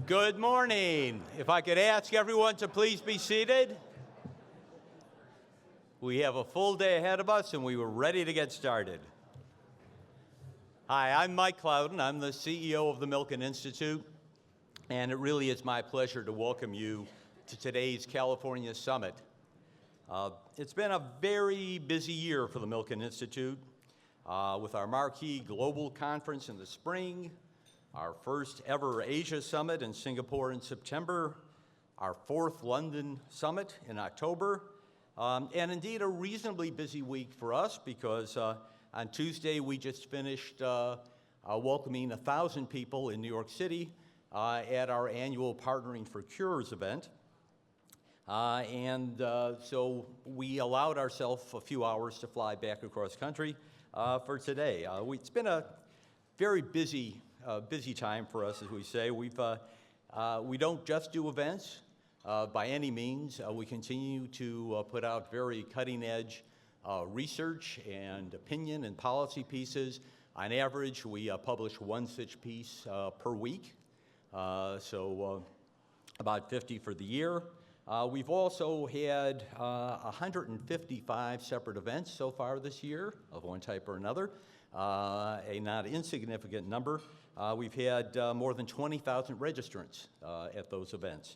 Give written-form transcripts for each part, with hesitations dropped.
Good morning. If I could ask everyone to please be seated. We have a full day ahead of us and we were ready to get started. Hi, I'm Mike Clouden. I'm the CEO of the Milken Institute, and it really is my pleasure to welcome you to today's California Summit. It's been a very busy year for the Milken Institute with our marquee global conference in the spring, our first ever Asia Summit in Singapore in September, our fourth London Summit in October, and indeed a reasonably busy week for us because on Tuesday we just finished welcoming 1,000 people in New York City at our annual Partnering for Cures event. So we allowed ourselves a few hours to fly back across country for today. It's been a very busy time for us, as we say. We don't just do events by any means. We continue to put out very cutting-edge research and opinion and policy pieces. On average, we publish one such piece per week, so about 50 for the year. We've also had 155 separate events so far this year of one type or another, a not insignificant number. We've had more than 20,000 registrants at those events.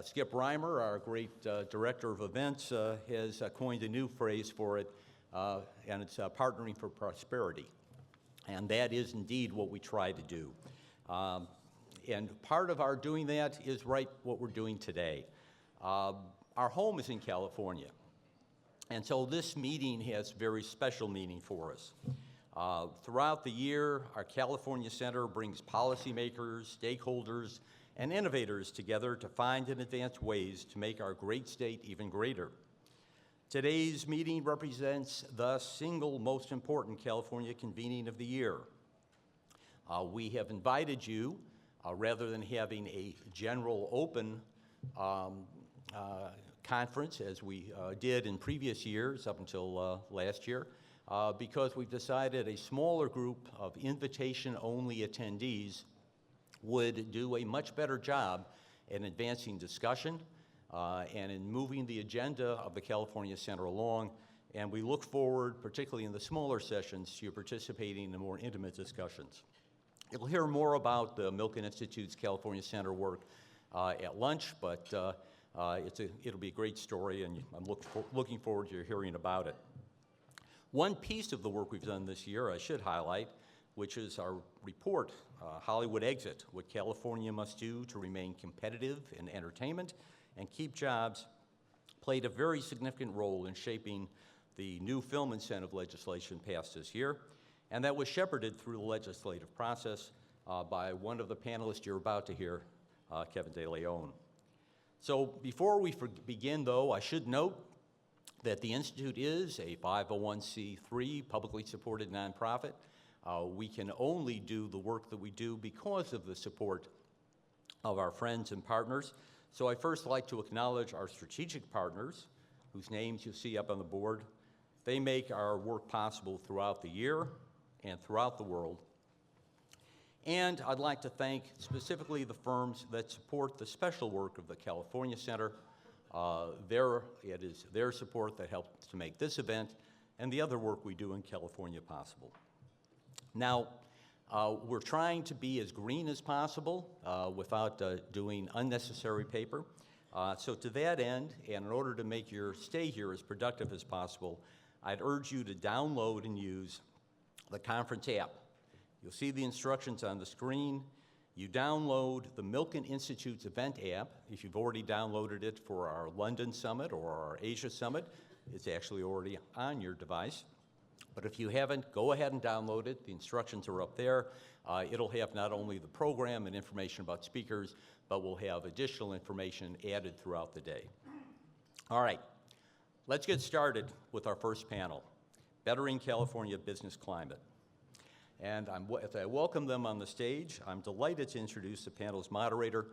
Skip Reimer, our great director of events, has coined a new phrase for it, and it's partnering for prosperity. And that is indeed what we try to do. And part of our doing that is what we're doing today. Our home is in California, and so this meeting has very special meaning for us. Throughout the year, our California Center brings policymakers, stakeholders, and innovators together to find and advance ways to make our great state even greater. Today's meeting represents the single most important California convening of the year. We have invited you, rather than having a general open conference as we did in previous years up until last year, because we've decided a smaller group of invitation-only attendees would do a much better job in advancing discussion and in moving the agenda of the California Center along. And we look forward, particularly in the smaller sessions, to you participating in more intimate discussions. You'll hear more about the Milken Institute's California Center work at lunch, but it'll be a great story, and I'm looking forward to your hearing about it. One piece of the work we've done this year I should highlight, which is our report, Hollywood Exit, What California Must Do to Remain Competitive in Entertainment and Keep Jobs, played a very significant role in shaping the new film incentive legislation passed this year, and that was shepherded through the legislative process by one of the panelists you're about to hear, Kevin De Leon. So before we begin, though, I should note that the Institute is a 501c3 publicly supported nonprofit. We can only do the work that we do because of the support of our friends and partners. So I'd first like to acknowledge our strategic partners, whose names you see up on the board. They make our work possible throughout the year and throughout the world. And I'd like to thank specifically the firms that support the special work of the California Center. It is their support that helped to make this event and the other work we do in California possible. Now, we're trying to be as green as possible without doing unnecessary paper. So to that end, and in order to make your stay here as productive as possible, I'd urge you to download and use the conference app. You'll see the instructions on the screen. You download the Milken Institute's event app. If you've already downloaded it for our London Summit or our Asia Summit, it's actually already on your device. But if you haven't, go ahead and download it. The instructions are up there. It'll have not only the program and information about speakers, but we'll have additional information added throughout the day. All right, let's get started with our first panel, Bettering California Business Climate. And as I welcome them on the stage, I'm delighted to introduce the panel's moderator.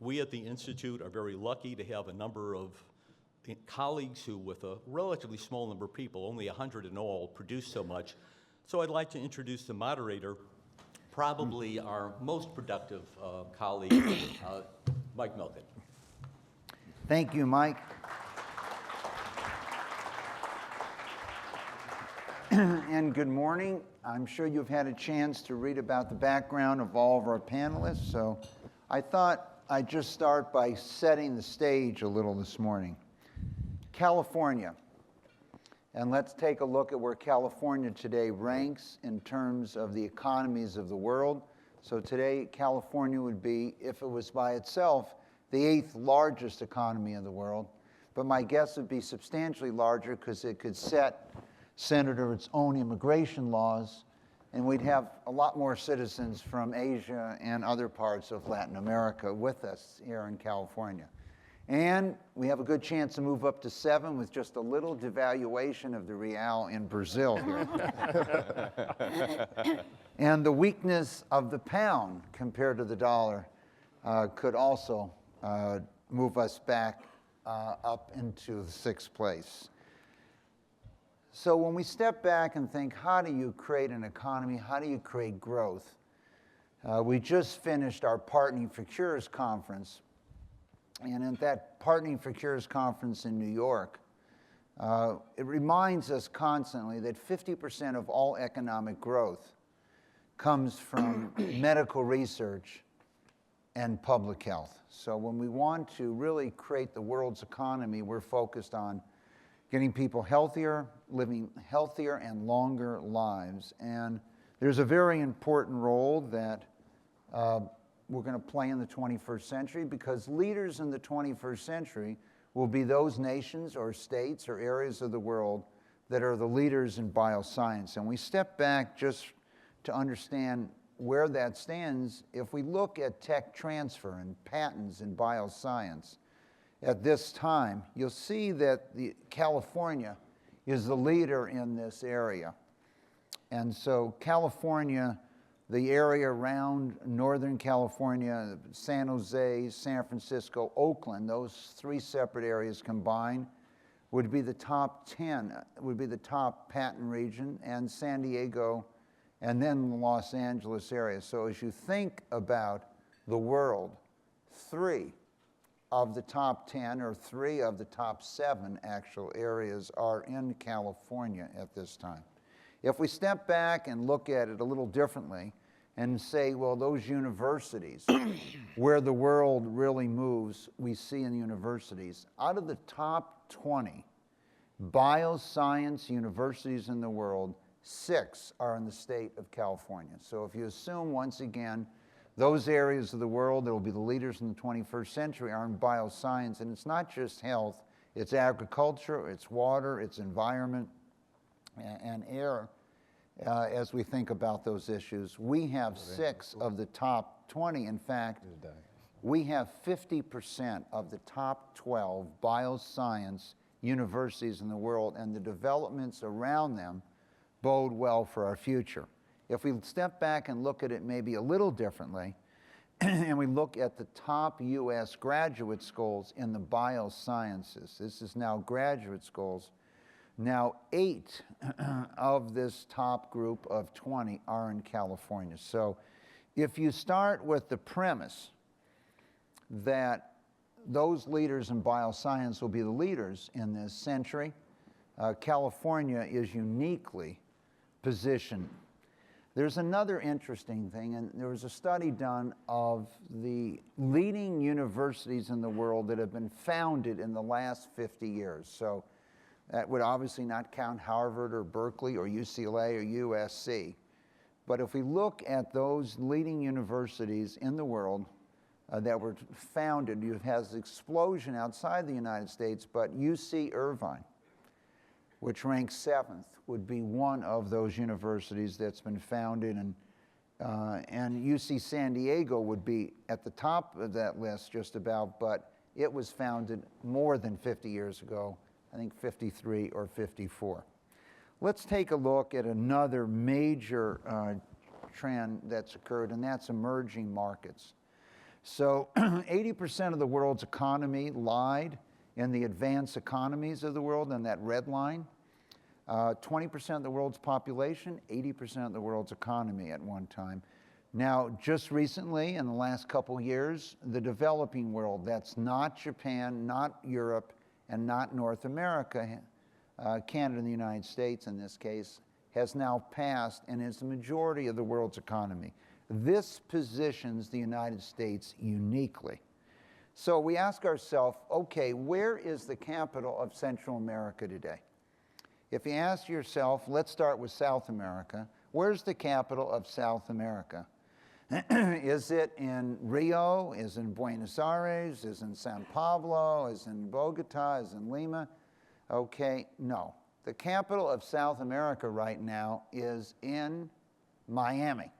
We at the Institute are very lucky to have a number of colleagues who, with a relatively small number of people, only 100 in all, produce so much. So I'd like to introduce the moderator, probably our most productive colleague, Mike Milken. Thank you, Mike. And good morning. I'm sure you've had a chance to read about the background of all of our panelists, so I thought I'd just start by setting the stage a little this morning. California. And let's take a look at where California today ranks in terms of the economies of the world. So today, California would be, if it was by itself, the 8th largest economy in the world. But my guess would be substantially larger because it could set its own immigration laws, and we'd have a lot more citizens from Asia and other parts of Latin America with us here in California. And we have a good chance to move up to 7 with just a little devaluation of the real in Brazil here. And the weakness of the pound compared to the dollar could also move us back up into the 6th place. So when we step back and think, how do you create an economy? How do you create growth? We just finished our Partnering for Cures conference. And at that Partnering for Cures conference in New York, it reminds us constantly that 50% of all economic growth comes from medical research and public health. So when we want to really create the world's economy, we're focused on getting people healthier, living healthier and longer lives. And there's a very important role that we're going to play in the 21st century, because leaders in the 21st century will be those nations or states or areas of the world that are the leaders in bioscience. And we step back just to understand where that stands. If we look at tech transfer and patents in bioscience, at this time, you'll see that California is the leader in this area. And so California, the area around Northern California, San Jose, San Francisco, Oakland, those 3 separate areas combined would be the top 10, would be the top patent region, and San Diego, and then the Los Angeles area. So as you think about the world, 3 of the top 10 or 3 of the top 7 actual areas are in California at this time. If we step back and look at it a little differently and say, well, those universities, where the world really moves, we see in universities. Out of the top 20 bioscience universities in the world, 6 are in the state of California. So if you assume, once again, those areas of the world that will be the leaders in the 21st century are in bioscience, and it's not just health, it's agriculture, it's water, it's environment, and air. As we think about those issues, we have 6 of the top 20. In fact, we have 50% of the top 12 bioscience universities in the world, and the developments around them bode well for our future. If we step back and look at it maybe a little differently, and we look at the top U.S. graduate schools in the biosciences, this is now graduate schools, now 8 of this top group of 20 are in California. So if you start with the premise that those leaders in bioscience will be the leaders in this century, California is uniquely positioned. There's another interesting thing, and there was a study done of the leading universities in the world that have been founded in the last 50 years. So that would obviously not count Harvard or Berkeley or UCLA or USC. But if we look at those leading universities in the world that were founded, you have this explosion outside the United States, but UC Irvine, which ranks 7th, would be one of those universities that's been founded, and UC San Diego would be at the top of that list just about, but it was founded more than 50 years ago, I think 53 or 54. Let's take a look at another major trend that's occurred, and that's emerging markets. So 80% of the world's economy lied in the advanced economies of the world, in that red line. 20% of the world's population, 80% of the world's economy at one time. Now, just recently, in the last couple years, the developing world, that's not Japan, not Europe, and not North America, Canada and the United States in this case, has now passed and is the majority of the world's economy. This positions the United States uniquely. So we ask ourselves, okay, where is the capital of Central America today? If you ask yourself, let's start with South America, where's the capital of South America? Is it in Rio? Is it in Buenos Aires? Is it in Sao Paulo? Is it in Bogota? Is it in Lima? Okay, no. The capital of South America right now is in Miami.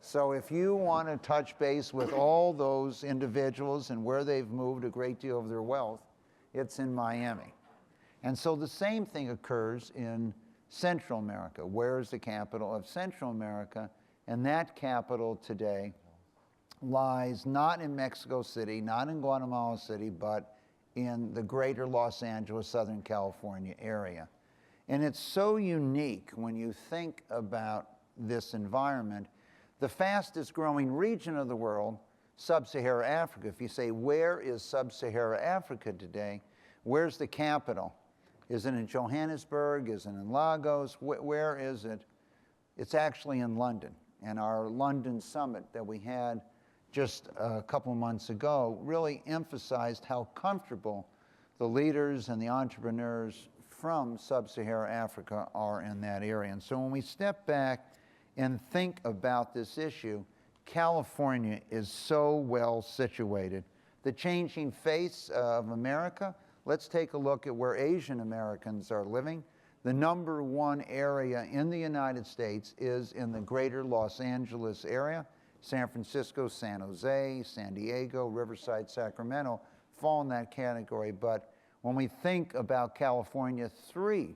So if you want to touch base with all those individuals and where they've moved a great deal of their wealth, it's in Miami. And so the same thing occurs in Central America. Where is the capital of Central America? And that capital today lies not in Mexico City, not in Guatemala City, but in the greater Los Angeles, Southern California area. And it's so unique when you think about this environment. The fastest growing region of the world, Sub-Saharan Africa. If you say, where is Sub-Saharan Africa today? Where's the capital? Is it in Johannesburg? Is it in Lagos? Where is it? It's actually in London. And our London summit that we had just a couple of months ago really emphasized how comfortable the leaders and the entrepreneurs from Sub-Saharan Africa are in that area. And so when we step back and think about this issue, California is so well situated. The changing face of America, let's take a look at where Asian Americans are living. The number one area in the United States is in the greater Los Angeles area. San Francisco, San Jose, San Diego, Riverside, Sacramento fall in that category. But when we think about California, 3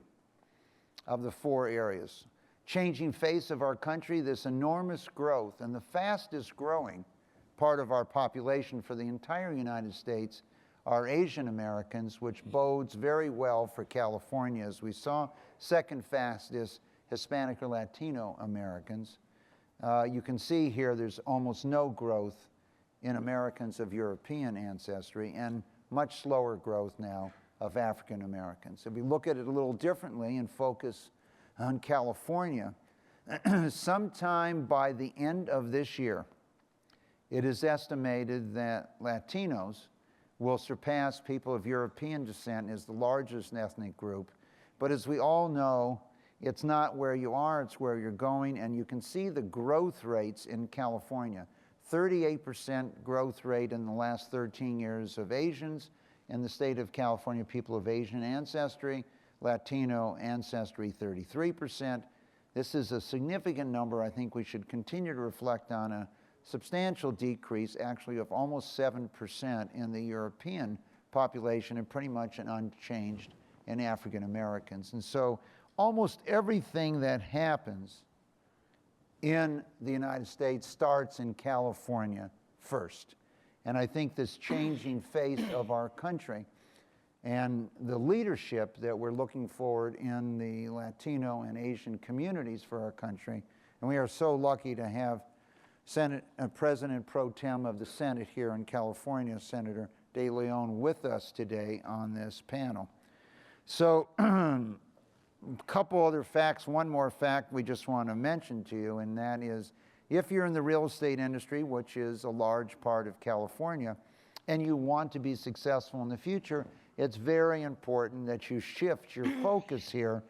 of the 4 areas. Changing face of our country, this enormous growth, and the fastest growing part of our population for the entire United States are Asian Americans, which bodes very well for California. As we saw, second fastest Hispanic or Latino Americans. You can see here there's almost no growth in Americans of European ancestry and much slower growth now of African Americans. If we look at it a little differently and focus on California, sometime by the end of this year, it is estimated that Latinos will surpass people of European descent as the largest ethnic group. But as we all know, it's not where you are, it's where you're going, and you can see the growth rates in California. 38% growth rate in the last 13 years of Asians in the state of California, people of Asian ancestry, Latino ancestry 33%. This is a significant number. I think we should continue to reflect on a substantial decrease, actually of almost 7% in the European population and pretty much an unchanged in African Americans. And so almost everything that happens in the United States starts in California first. And I think this changing face of our country and the leadership that we're looking forward in the Latino and Asian communities for our country, and we are so lucky to have President Pro Tem of the Senate here in California, Senator De Leon, with us today on this panel. So a couple other facts, one more fact we just want to mention to you, and that is if you're in the real estate industry, which is a large part of California, and you want to be successful in the future, it's very important that you shift your focus here.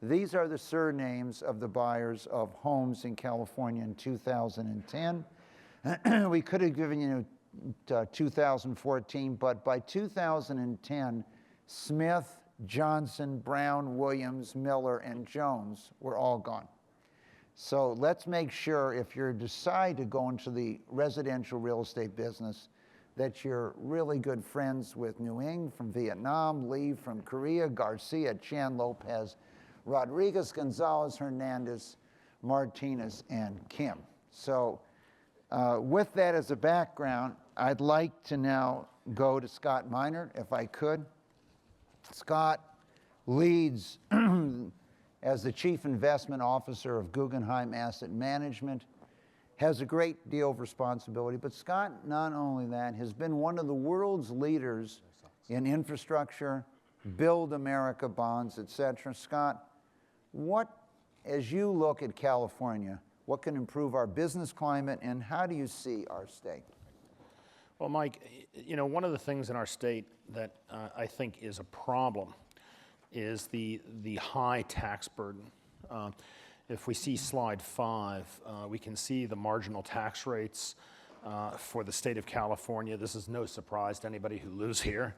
These are the surnames of the buyers of homes in California in 2010. We could have given you 2014, but by 2010, Smith, Johnson, Brown, Williams, Miller, and Jones were all gone. So let's make sure if you decide to go into the residential real estate business that you're really good friends with New Eng from Vietnam, Lee from Korea, Garcia, Chan, Lopez, Rodriguez, Gonzalez, Hernandez, Martinez, and Kim. So with that as a background, I'd like to now go to Scott Minor, if I could. Scott leads as the Chief Investment Officer of Guggenheim Asset Management. has a great deal of responsibility. But Scott, not only that, has been one of the world's leaders in infrastructure, Build America bonds, et cetera. Scott, what, as you look at California, what can improve our business climate, and how do you see our state? Well, Mike, you know, one of the things in our state that I think is a problem is the high tax burden. If we see slide 5, we can see the marginal tax rates for the state of California. This is no surprise to anybody who lives here.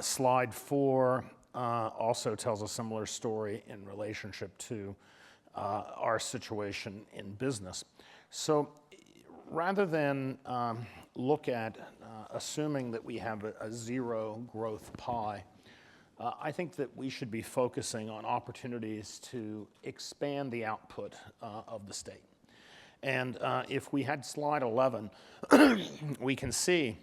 Slide 4 also tells a similar story in relationship to our situation in business. So rather than look at assuming that we have a zero growth pie, I think that we should be focusing on opportunities to expand the output of the state. And if we had slide 11, we can see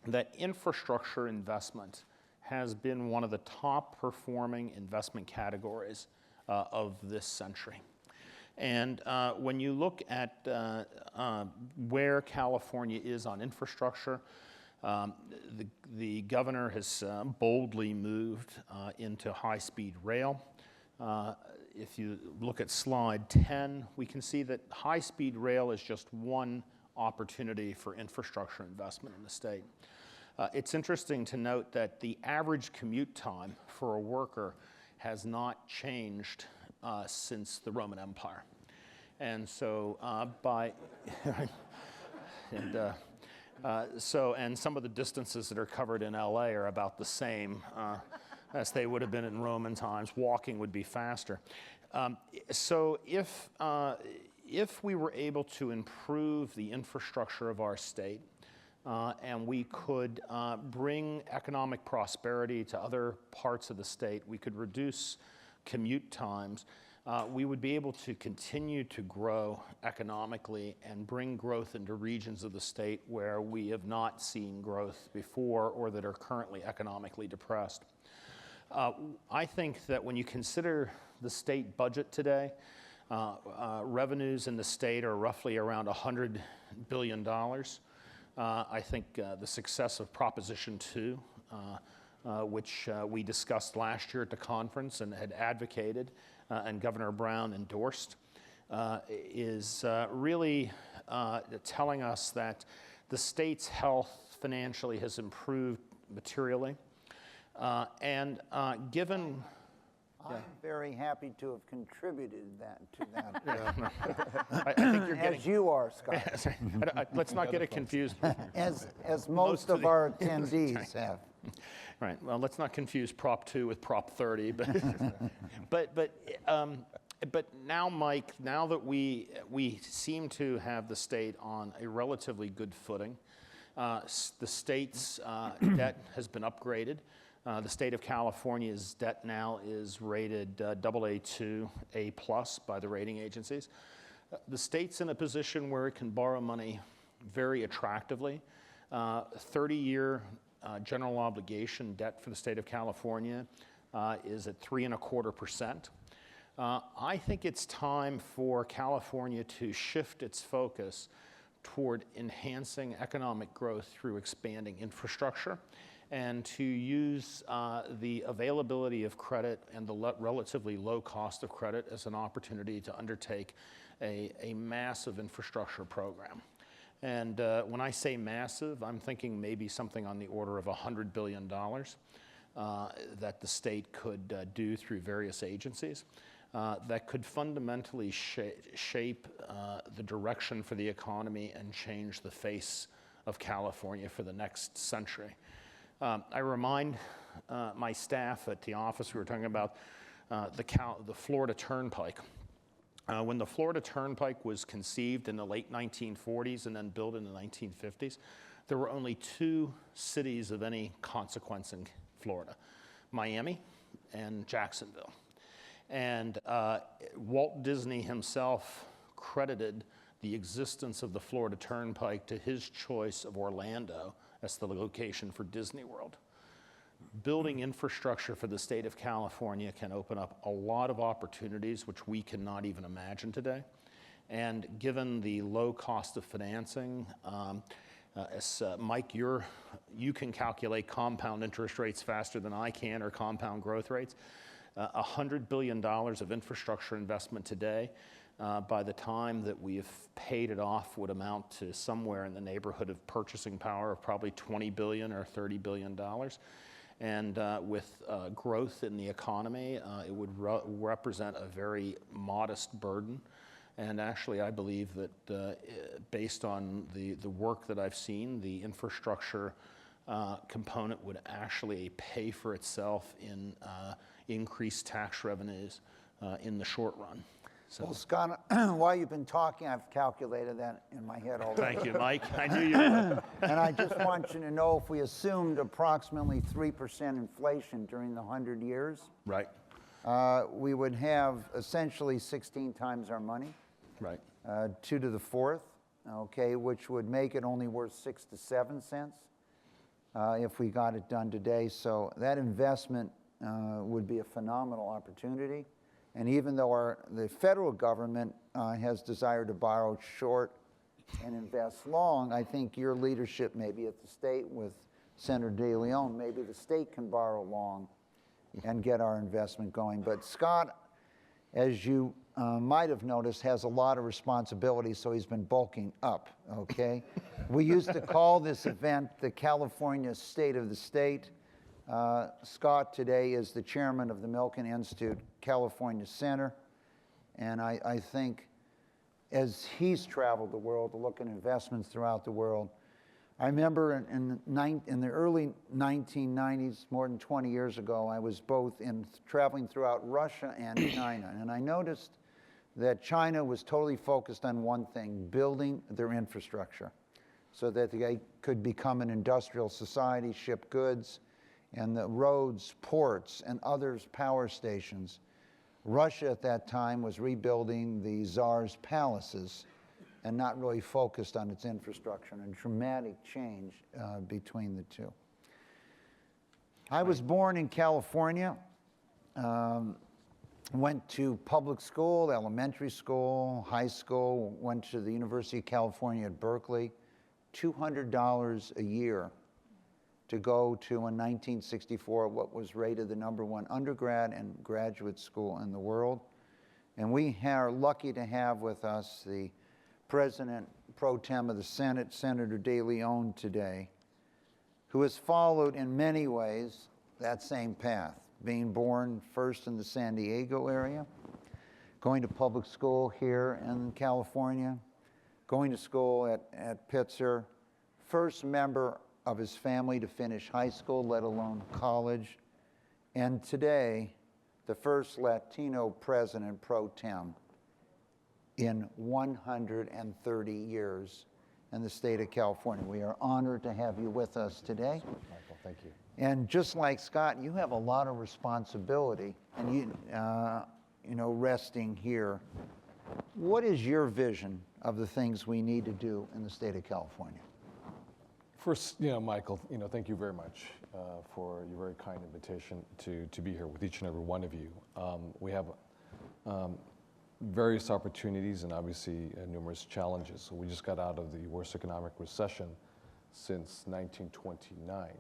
that infrastructure investment has been one of the top performing investment categories of this century. And when you look at where California is on infrastructure, the governor has boldly moved into high-speed rail. If you look at slide 10, we can see that high-speed rail is just one opportunity for infrastructure investment in the state. It's interesting to note that the average commute time for a worker has not changed since the Roman Empire. And so and some of the distances that are covered in LA are about the same as they would have been in Roman times. Walking would be faster. So if we were able to improve the infrastructure of our state, and we could bring economic prosperity to other parts of the state, we could reduce commute times, we would be able to continue to grow economically and bring growth into regions of the state where we have not seen growth before or that are currently economically depressed. I think that when you consider the state budget today, revenues in the state are roughly around $100 billion. I think the success of Proposition 2, which we discussed last year at the conference and had advocated, and Governor Brown endorsed, is really telling us that the state's health financially has improved materially. Given... I'm very happy to have contributed to that. I think you're getting... As you are, Scott. Let's not get it confused. As most of our attendees have. Right. Well, let's not confuse Prop 2 with Prop 30. But now, Mike, now that we seem to have the state on a relatively good footing, the state's debt has been upgraded. The state of California's debt now is rated AA2, A+ by the rating agencies. The state's in a position where it can borrow money very attractively. 30-year general obligation debt for the state of California is at 3.25%. I think it's time for California to shift its focus toward enhancing economic growth through expanding infrastructure, and to use the availability of credit and the relatively low cost of credit as an opportunity to undertake a massive infrastructure program. And when I say massive, I'm thinking maybe something on the order of $100 billion that the state could do through various agencies that could fundamentally shape the direction for the economy and change the face of California for the next century. I remind my staff at the office, we were talking about the Florida Turnpike. When the Florida Turnpike was conceived in the late 1940s and then built in the 1950s, there were only 2 cities of any consequence in Florida, Miami and Jacksonville. And Walt Disney himself credited the existence of the Florida Turnpike to his choice of Orlando as the location for Disney World. Building infrastructure for the state of California can open up a lot of opportunities which we cannot even imagine today. And given the low cost of financing, Mike, you can calculate compound interest rates faster than I can, or compound growth rates. $100 billion of infrastructure investment today, by the time that we've paid it off, would amount to somewhere in the neighborhood of purchasing power of probably $20 billion or $30 billion. And with growth in the economy, it would represent a very modest burden. And actually, I believe that based on the work that I've seen, the infrastructure component would actually pay for itself in increased tax revenues in the short run. So. Well, Scott, while you've been talking, I've calculated that in my head already. Thank you, Mike. I knew you would. And I just want you to know, if we assumed approximately 3% inflation during the 100 years, Right. We would have essentially 16 times our money. Right. 2 to the 4th, okay, which would make it only worth 6 to 7 cents if we got it done today. So that investment would be a phenomenal opportunity. And even though the federal government has desired to borrow short and invest long, I think your leadership, maybe at the state with Senator De Leon, maybe the state can borrow long and get our investment going. But Scott, as you might have noticed, has a lot of responsibility, so he's been bulking up, okay? We used to call this event the California State of the State. Scott today is the chairman of the Milken Institute California Center, and I think as he's traveled the world to look at investments throughout the world, I remember in the early 1990s, more than 20 years ago, I was both traveling throughout Russia and China, and I noticed that China was totally focused on one thing: building their infrastructure so that they could become an industrial society, ship goods, and the roads, ports, and others, power stations. Russia at that time was rebuilding the Tsar's palaces and not really focused on its infrastructure, and a dramatic change between the two. I was born in California, went to public school, elementary school, high school, went to the University of California at Berkeley, $200 a year to go to, in 1964, what was rated the #1 undergrad and graduate school in the world. And we are lucky to have with us the President Pro Tem of the Senate, Senator De Leon, today, who has followed in many ways that same path, being born first in the San Diego area, going to public school here in California, going to school at Pitzer, first member of his family to finish high school, let alone college, and today, the first Latino president pro tem in 130 years in the state of California. We are honored to have you with us today. Michael, thank you. And just like Scott, you have a lot of responsibility, and you resting here. What is your vision of the things we need to do in the state of California? First, Michael, thank you very much for your very kind invitation to be here with each and every one of you. We have various opportunities and obviously numerous challenges. So we just got out of the worst economic recession since 1929.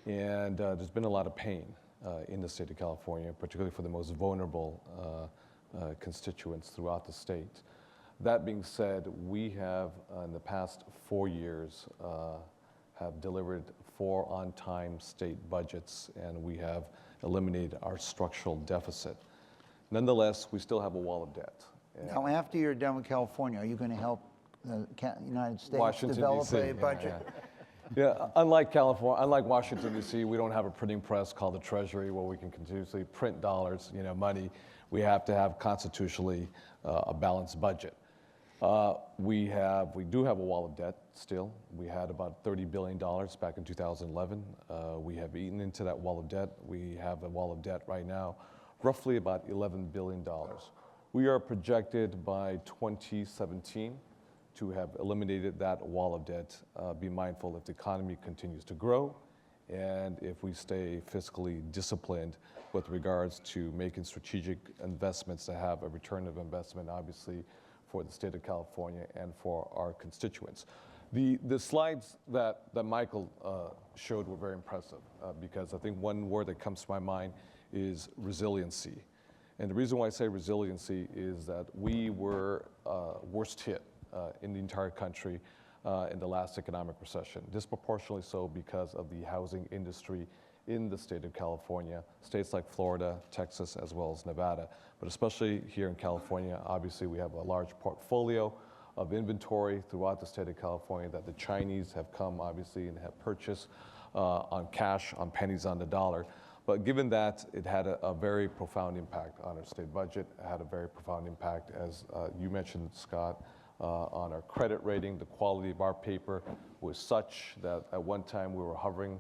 And there's been a lot of pain in the state of California, particularly for the most vulnerable constituents throughout the state. That being said, we have in the past 4 years have delivered 4 on-time state budgets, and we have eliminated our structural deficit. Nonetheless, we still have a wall of debt. Now, after you're done with California, are you going to help the United States Washington, develop D.C. a budget? Yeah, unlike California, unlike Washington, D.C., we don't have a printing press called the Treasury where we can continuously print dollars, money. We have to have constitutionally a balanced budget. We do have a wall of debt still. We had about $30 billion back in 2011. We have eaten into that wall of debt. We have a wall of debt right now, roughly about $11 billion. We are projected by 2017 to have eliminated that wall of debt. Be mindful if the economy continues to grow and if we stay fiscally disciplined with regards to making strategic investments to have a return of investment, obviously, for the state of California and for our constituents. The slides that Michael showed were very impressive because I think one word that comes to my mind is resiliency. And the reason why I say resiliency is that we were worst hit in the entire country in the last economic recession, disproportionately so because of the housing industry in the state of California, states like Florida, Texas, as well as Nevada. But especially here in California, obviously we have a large portfolio of inventory throughout the state of California that the Chinese have come, obviously, and have purchased on cash, on pennies on the dollar. But given that, it had a very profound impact on our state budget. It had a very profound impact, as you mentioned, Scott, on our credit rating. The quality of our paper was such that at one time we were hovering,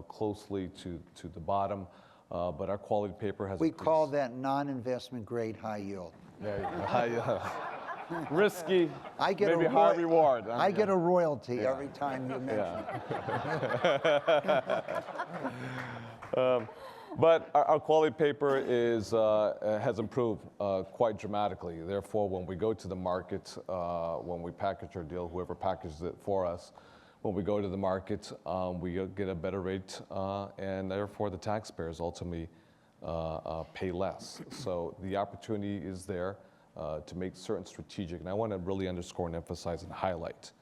closely to the bottom. But our quality paper has We increased. call that non-investment grade high yield. There you go. High yield. Risky, I get maybe a high reward. I get a royalty every time you mention it. But our quality paper has improved quite dramatically. Therefore, when we go to the market, when we package our deal, whoever packages it for us, when we go to the market, we get a better rate, and therefore the taxpayers ultimately pay less. So the opportunity is there to make certain strategic, and I want to really underscore and emphasize and highlight,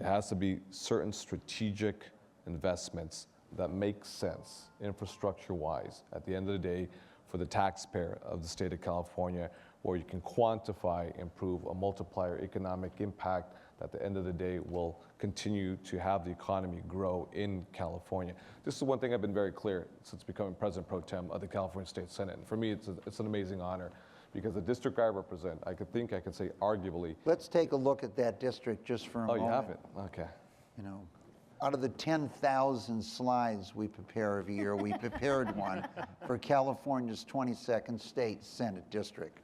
it has to be certain strategic investments that make sense infrastructure-wise at the end of the day for the taxpayer of the state of California, where you can quantify, improve, a multiplier economic impact that at the end of the day will continue to have the economy grow in California. This is one thing I've been very clear since becoming President Pro Tem of the California State Senate. And for me, it's an amazing honor because the district I represent, I can say arguably. Let's take a look at that district just for a moment. Oh, you have it? Okay. Out of the 10,000 slides we prepare every year, we prepared one for California's 22nd State Senate District.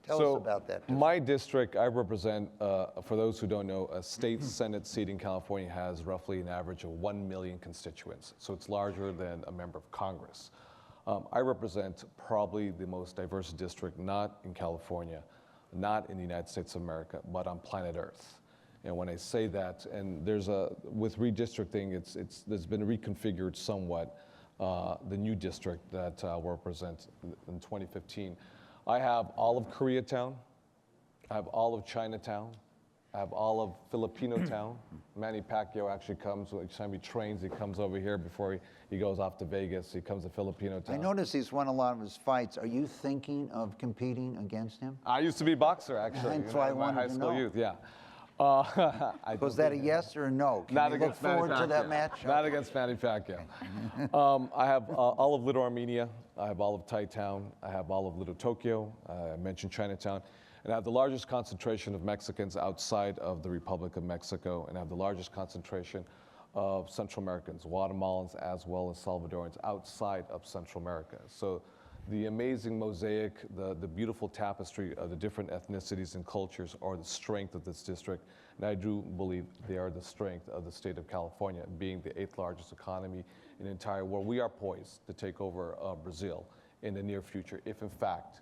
Tell us about that district. My district, I represent, for those who don't know, a state Senate seat in California has roughly an average of 1 million constituents. So it's larger than a member of Congress. I represent probably the most diverse district, not in California, not in the United States of America, but on planet Earth. And when I say that, and with redistricting, there's been reconfigured somewhat, the new district that will represent in 2015. I have all of Koreatown, I have all of Chinatown, I have all of Filipino Town. Manny Pacquiao actually comes, each time he trains, he comes over here before he goes off to Vegas, he comes to Filipino Town. I notice he's won a lot of his fights. Are you thinking of competing against him? I used to be a boxer, actually. That's why I wanted high to school know. youth, yeah. Was that a yes or a no? Can Not we against look forward Manny to that Pacquiao. match? Not against Manny Pacquiao. I have all of Little Armenia. I have all of Thai Town. I have all of Little Tokyo. I mentioned Chinatown. And I have the largest concentration of Mexicans outside of the Republic of Mexico. And I have the largest concentration of Central Americans, Guatemalans, as well as Salvadorans outside of Central America. So the amazing mosaic, the beautiful tapestry of the different ethnicities and cultures are the strength of this district. And I do believe they are the strength of the state of California, being the 8th largest economy in the entire world. We are poised to take over Brazil in the near future if, in fact,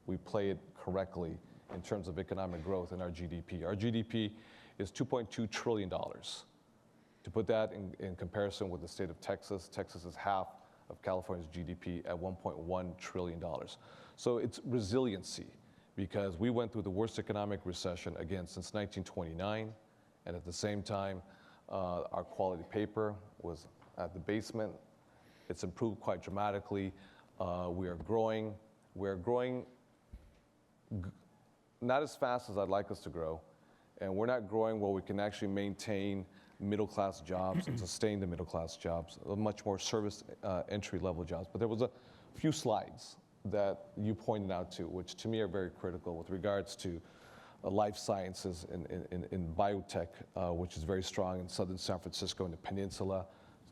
we play it correctly in terms of economic growth and our GDP. Our GDP is $2.2 trillion. To put that in comparison with the state of Texas, Texas is half of California's GDP at $1.1 trillion. So it's resiliency because we went through the worst economic recession, again, since 1929. And at the same time, our quality paper was at the basement. It's improved quite dramatically. We are growing. We're growing not as fast as I'd like us to grow. And we're not growing where we can actually maintain middle-class jobs and sustain the middle-class jobs, much more service entry-level jobs. But there was a few slides that you pointed out to, which to me are very critical with regards to life sciences in biotech, which is very strong in southern San Francisco and the peninsula,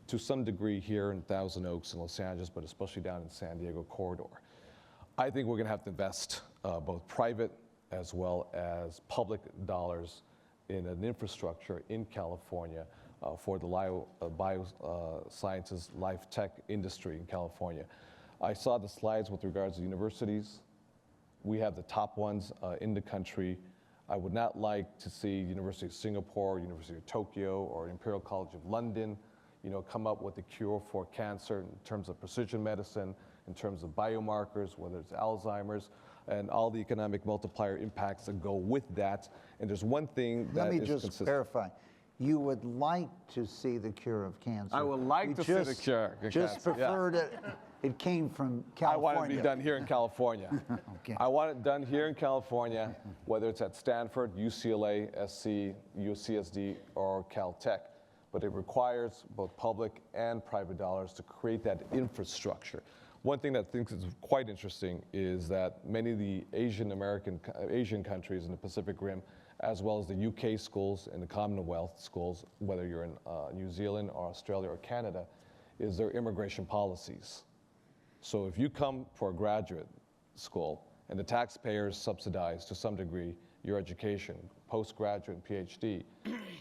to some degree here in Thousand Oaks and Los Angeles, but especially down in San Diego corridor. I think we're going to have to invest both private as well as public dollars in an infrastructure in California for the biosciences, life tech industry in California. I saw the slides with regards to universities. We have the top ones in the country. I would not like to see University of Singapore, University of Tokyo, or Imperial College of London, come up with a cure for cancer in terms of precision medicine, in terms of biomarkers, whether it's Alzheimer's, and all the economic multiplier impacts that go with that. And there's one thing that Let me is just consistent. clarify. You would like to see the cure of cancer. I would like You to see the cure of just cancer, yeah. preferred it came from I California. want it to be done here in California. Okay. I want it done here in California, whether it's at Stanford, UCLA, SC, UCSD, or Caltech. But it requires both public and private dollars to create that infrastructure. One thing that I think is quite interesting is that many of the Asian countries in the Pacific Rim, as well as the UK schools and the Commonwealth schools, whether you're in New Zealand or Australia or Canada, is their immigration policies. So if you come for a graduate school and the taxpayers subsidize to some degree your education, postgraduate and PhD,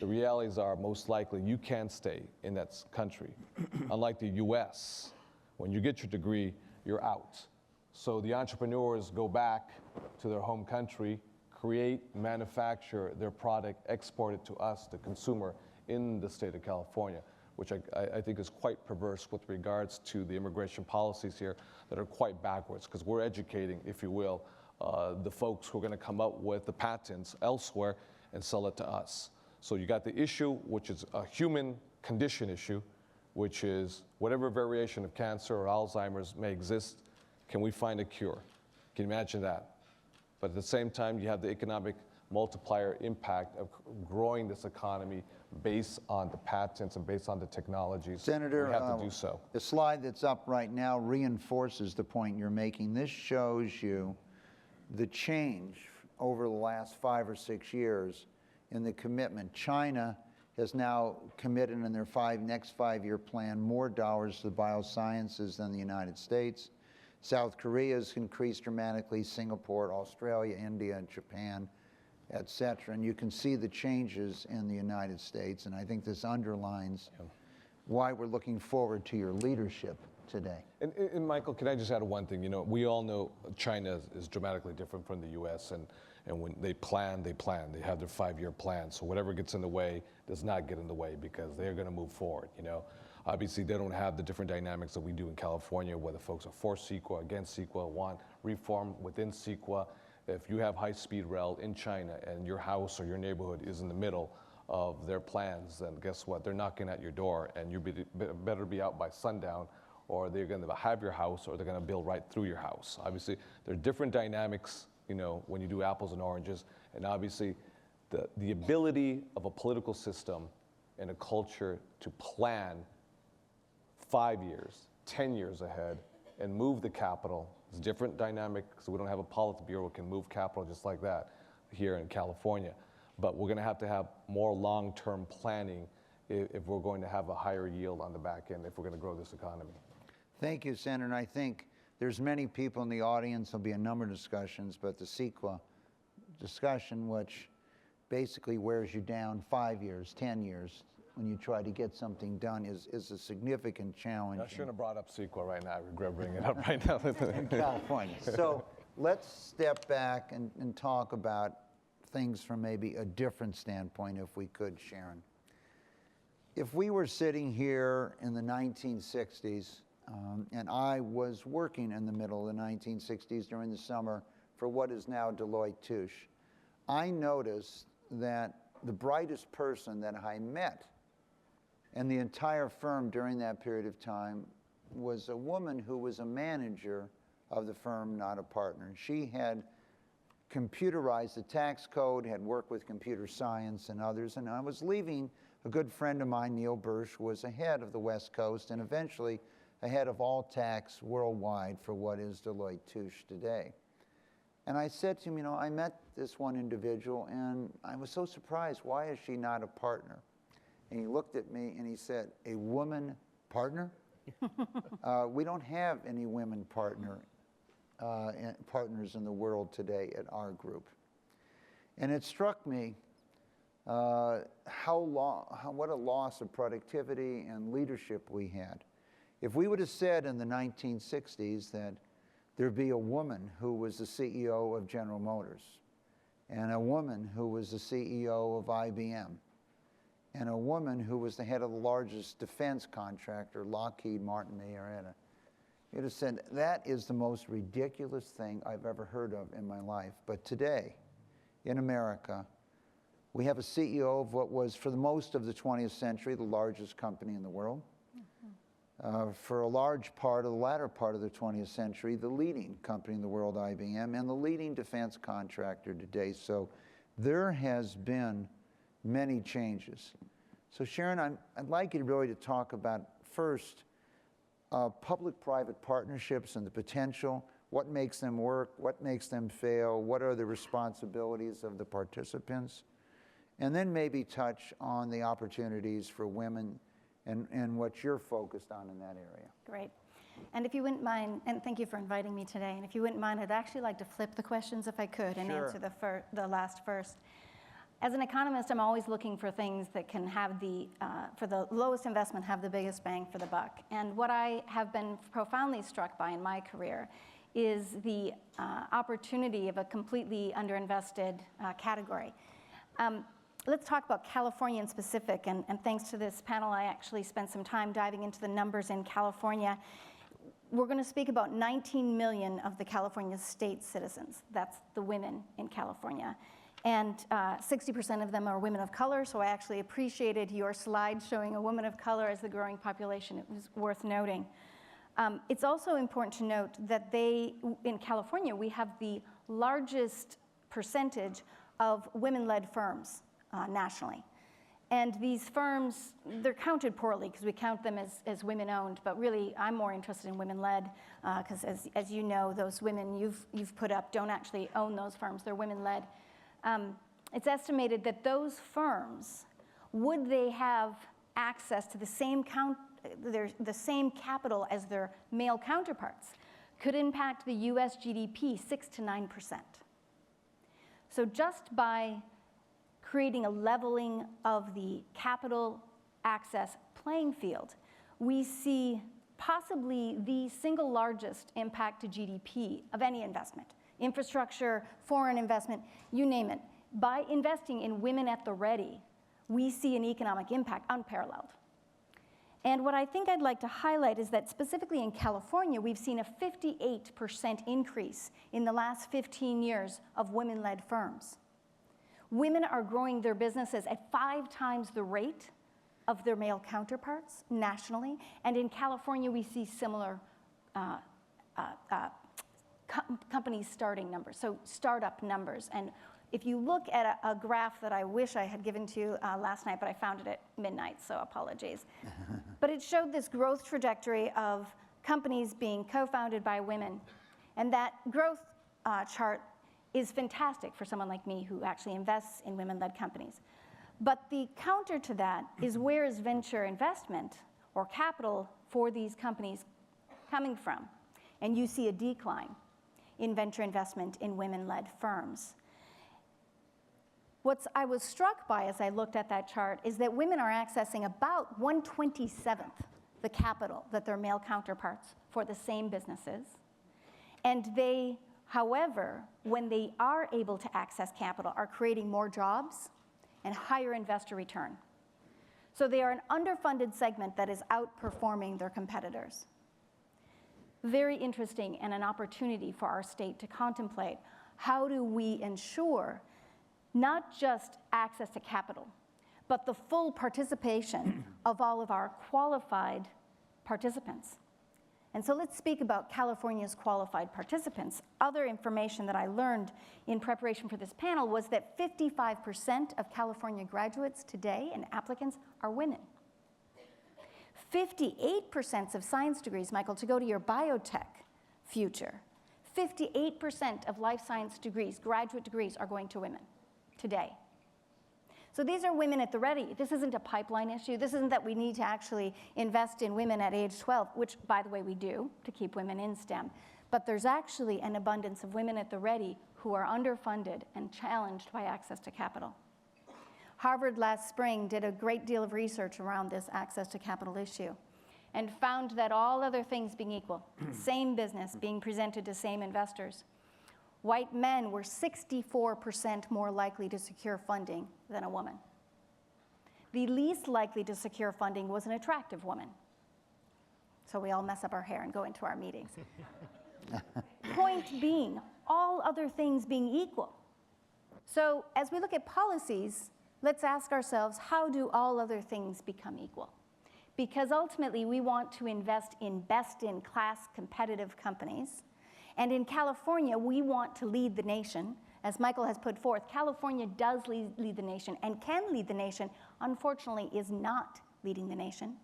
the realities are most likely you can't stay in that country. Unlike the US, when you get your degree, you're out. So the entrepreneurs go back to their home country, create, manufacture their product, export it to us, the consumer, in the state of California, which I think is quite perverse with regards to the immigration policies here that are quite backwards, because we're educating, if you will, the folks who are going to come up with the patents elsewhere and sell it to us. So you got the issue, which is a human condition issue, which is whatever variation of cancer or Alzheimer's may exist, can we find a cure? Can you imagine that? But at the same time, you have the economic multiplier impact of growing this economy based on the patents and based on the technologies. Senator, we have to do so. The slide that's up right now reinforces the point you're making. This shows you the change over the last 5 or 6 years in the commitment. China has now committed in their next 5-year plan more dollars to biosciences than the United States. South Korea has increased dramatically, Singapore, Australia, India, and Japan, et cetera. And you can see the changes in the United States, and I think this underlines why we're looking forward to your leadership today. And Michael, can I just add one thing? We all know China is dramatically different from the U.S., and when they plan. They have their 5-year plan. So whatever gets in the way does not get in the way, because they're going to move forward, Obviously, they don't have the different dynamics that we do in California, where the folks are for CEQA, against CEQA, want reform within CEQA. If you have high-speed rail in China and your house or your neighborhood is in the middle of their plans, then guess what? They're knocking at your door, and you better be out by sundown, or they're going to have your house, or they're going to build right through your house. Obviously, there are different dynamics, when you do apples and oranges, and obviously, the ability of a political system and a culture to plan 5 years, 10 years ahead, and move the capital. It's a different dynamic, because we don't have a Politburo that can move capital just like that here in California. But we're going to have more long-term planning if we're going to have a higher yield on the back end, if we're going to grow this economy. Thank you, Senator. And I think there's many people in the audience. There'll be a number of discussions, but the CEQA discussion, which basically wears you down 5 years, 10 years, when you try to get something done, is a significant challenge. I shouldn't have brought up CEQA right now. I regret bringing it up right now. In California. So let's step back and talk about things from maybe a different standpoint, if we could, Sharon. If we were sitting here in the 1960s, and I was working in the middle of the 1960s during the summer for what is now Deloitte Touche, I noticed that the brightest person that I met in the entire firm during that period of time was a woman who was a manager of the firm, not a partner. She had computerized the tax code, had worked with computer science and others, and I was leaving. A good friend of mine, Neil Bursch, was ahead of the West Coast and eventually ahead of all tax worldwide for what is Deloitte Touche today. And I said to him, I met this one individual and I was so surprised, why is she not a partner? And he looked at me and he said, a woman partner? We don't have any women partners in the world today at our group. And it struck me what a loss of productivity and leadership we had. If we would have said in the 1960s that there'd be a woman who was the CEO of General Motors, and a woman who was the CEO of IBM, and a woman who was the head of the largest defense contractor, Lockheed Martin Marietta. You'd have said, that is the most ridiculous thing I've ever heard of in my life. But today, in America, we have a CEO of what was, for the most of the 20th century, the largest company in the world. For a large part of the latter part of the 20th century, the leading company in the world, IBM, and the leading defense contractor today. So there has been many changes. So Sharon, I'd like you really to talk about first public-private partnerships and the potential, what makes them work, what makes them fail, what are the responsibilities of the participants, and then maybe touch on the opportunities for women and what you're focused on in that area. Great. And if you wouldn't mind, and thank you for inviting me today, and if you wouldn't mind, I'd actually like to flip the questions if I could and Sure. answer the last first. As an economist, I'm always looking for things that can have for the lowest investment, have the biggest bang for the buck. And what I have been profoundly struck by in my career is the opportunity of a completely underinvested category. Let's talk about California in specific, and thanks to this panel, I actually spent some time diving into the numbers in California. We're going to speak about 19 million of the California state citizens. That's the women in California. And 60% of them are women of color, so I actually appreciated your slide showing a woman of color as the growing population. It was worth noting. It's also important to note that in California, we have the largest percentage of women-led firms nationally. And these firms, they're counted poorly because we count them as women-owned, but really I'm more interested in women-led because as you know, those women you've put up don't actually own those firms, they're women-led. It's estimated that those firms, would they have access to the same capital as their male counterparts, could impact the US GDP 6 to 9%. So just by creating a leveling of the capital access playing field, we see possibly the single largest impact to GDP of any investment. Infrastructure, foreign investment, you name it. By investing in women at the ready, we see an economic impact unparalleled. And what I think I'd like to highlight is that specifically in California, we've seen a 58% increase in the last 15 years of women-led firms. Women are growing their businesses at 5 times the rate of their male counterparts nationally, and in California, we see similar companies starting numbers, so startup numbers. And if you look at a graph that I wish I had given to you last night, but I found it at midnight, so apologies. But it showed this growth trajectory of companies being co-founded by women. And that growth chart is fantastic for someone like me who actually invests in women-led companies. But the counter to that is, where is venture investment or capital for these companies coming from? And you see a decline in venture investment in women-led firms. What I was struck by as I looked at that chart is that women are accessing about 1/27th the capital that their male counterparts for the same businesses. And they, however, when they are able to access capital, are creating more jobs and higher investor return. So they are an underfunded segment that is outperforming their competitors. Very interesting, and an opportunity for our state to contemplate, how do we ensure not just access to capital, but the full participation of all of our qualified participants? And so let's speak about California's qualified participants. Other information that I learned in preparation for this panel was that 55% of California graduates today and applicants are women. 58% of science degrees, Michael, to go to your biotech future, 58% of life science degrees, graduate degrees, are going to women today. So these are women at the ready. This isn't a pipeline issue. This isn't that we need to actually invest in women at age 12, which, by the way, we do to keep women in STEM. But there's actually an abundance of women at the ready who are underfunded and challenged by access to capital. Harvard last spring did a great deal of research around this access to capital issue and found that, all other things being equal, same business being presented to same investors, white men were 64% more likely to secure funding than a woman. The least likely to secure funding was an attractive woman. So we all mess up our hair and go into our meetings. Point being, all other things being equal. So as we look at policies, let's ask ourselves, how do all other things become equal? Because ultimately, we want to invest in best-in-class competitive companies. And in California, we want to lead the nation. As Michael has put forth, California does lead the nation and can lead the nation. Unfortunately, is not leading the nation.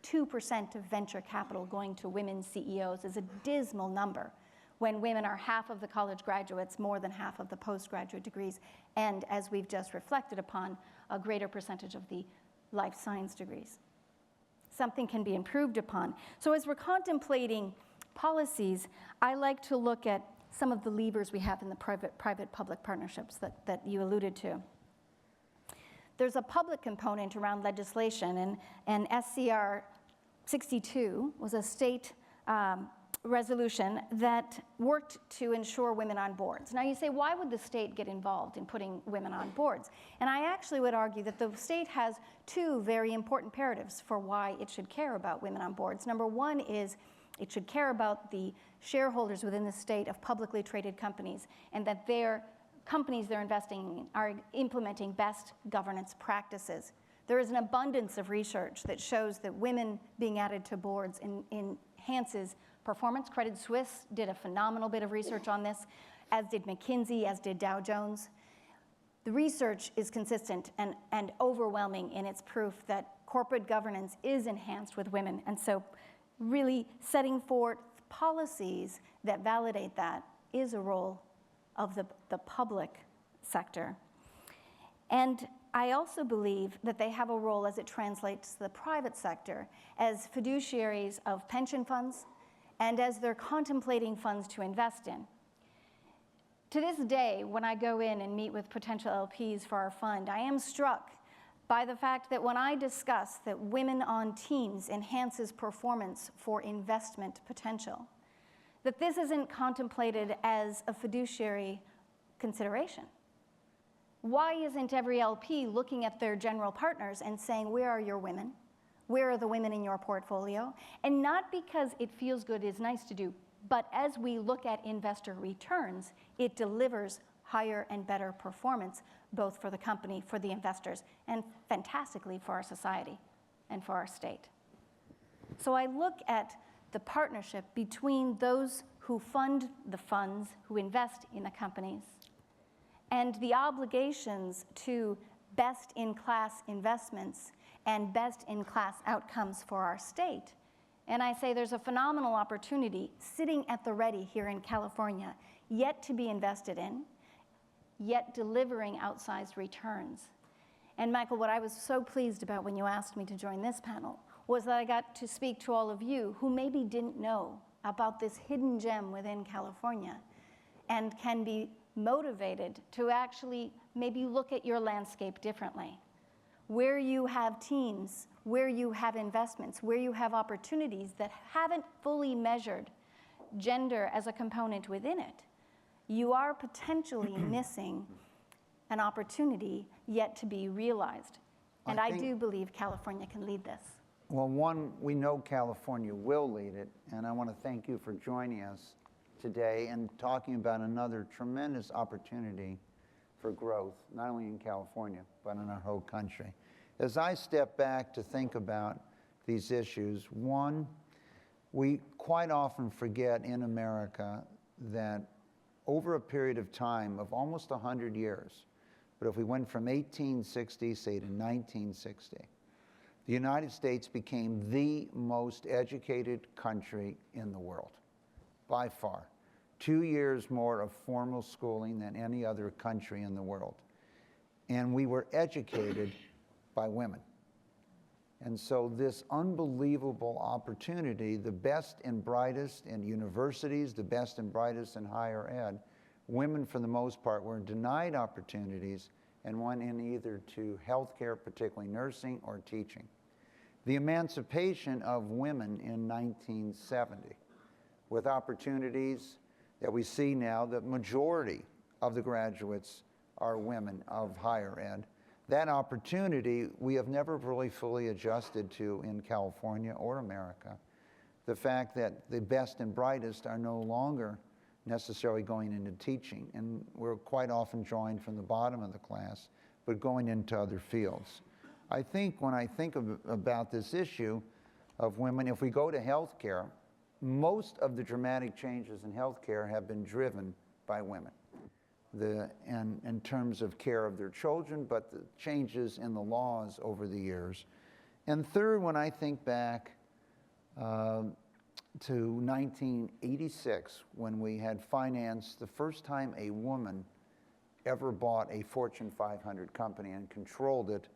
2% of venture capital going to women CEOs is a dismal number when women are half of the college graduates, more than half of the postgraduate degrees, and as we've just reflected upon, a greater percentage of the life science degrees. Something can be improved upon. So as we're contemplating policies, I like to look at some of the levers we have in the private-public partnerships that you alluded to. There's a public component around legislation, and SCR 62 was a state resolution that worked to ensure women on boards. Now you say, why would the state get involved in putting women on boards? And I actually would argue that the state has two very important imperatives for why it should care about women on boards. Number one is it should care about the shareholders within the state of publicly traded companies, and that their companies they're investing in are implementing best governance practices. There is an abundance of research that shows that women being added to boards enhances performance. Credit Suisse did a phenomenal bit of research on this, as did McKinsey, as did Dow Jones. The research is consistent and overwhelming in its proof that corporate governance is enhanced with women. And so really setting forth policies that validate that is a role of the public sector. And I also believe that they have a role as it translates to the private sector as fiduciaries of pension funds and as they're contemplating funds to invest in. To this day, when I go in and meet with potential LPs for our fund, I am struck by the fact that when I discuss that women on teams enhances performance for investment potential, that this isn't contemplated as a fiduciary consideration. Why isn't every LP looking at their general partners and saying, where are your women? Where are the women in your portfolio? And not because it feels good, is nice to do, but as we look at investor returns, it delivers higher and better performance, both for the company, for the investors, and fantastically for our society and for our state. So I look at the partnership between those who fund the funds, who invest in the companies, and the obligations to best-in-class investments and best-in-class outcomes for our state. And I say there's a phenomenal opportunity sitting at the ready here in California, yet to be invested in, yet delivering outsized returns. And Michael, what I was so pleased about when you asked me to join this panel was that I got to speak to all of you who maybe didn't know about this hidden gem within California and can be motivated to actually maybe look at your landscape differently. Where you have teams, where you have investments, where you have opportunities that haven't fully measured gender as a component within it, you are potentially missing an opportunity yet to be realized. And I do believe California can lead this. Well, one, we know California will lead it, and I want to thank you for joining us today and talking about another tremendous opportunity for growth, not only in California, but in our whole country. As I step back to think about these issues, one, we quite often forget in America that over a period of time of almost 100 years, but if we went from 1860, say, to 1960, the United States became the most educated country in the world, by far. 2 years more of formal schooling than any other country in the world. And we were educated by women. And so this unbelievable opportunity, the best and brightest in universities, the best and brightest in higher ed, women for the most part were denied opportunities and went in either to healthcare, particularly nursing, or teaching. The emancipation of women in 1970 with opportunities that we see now, the majority of the graduates are women of higher ed. That opportunity we have never really fully adjusted to in California or America. The fact that the best and brightest are no longer necessarily going into teaching, and we're quite often joined from the bottom of the class, but going into other fields. I think when I think about this issue of women, if we go to healthcare, most of the dramatic changes in healthcare have been driven by women. In terms of care of their children, but the changes in the laws over the years. And third, when I think back to 1986, when we had financed the first time a woman ever bought a Fortune 500 company and controlled it,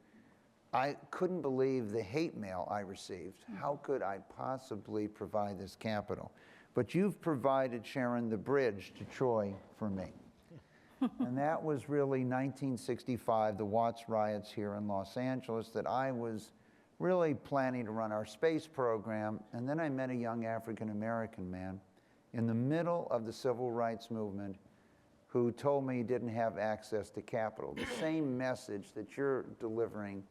I couldn't believe the hate mail I received. How could I possibly provide this capital? But you've provided, Sharon, the bridge to Troy for me. And that was really 1965, the Watts riots here in Los Angeles, that I was really planning to run our space program. And then I met a young African-American man in the middle of the civil rights movement who told me he didn't have access to capital. The same message that you're delivering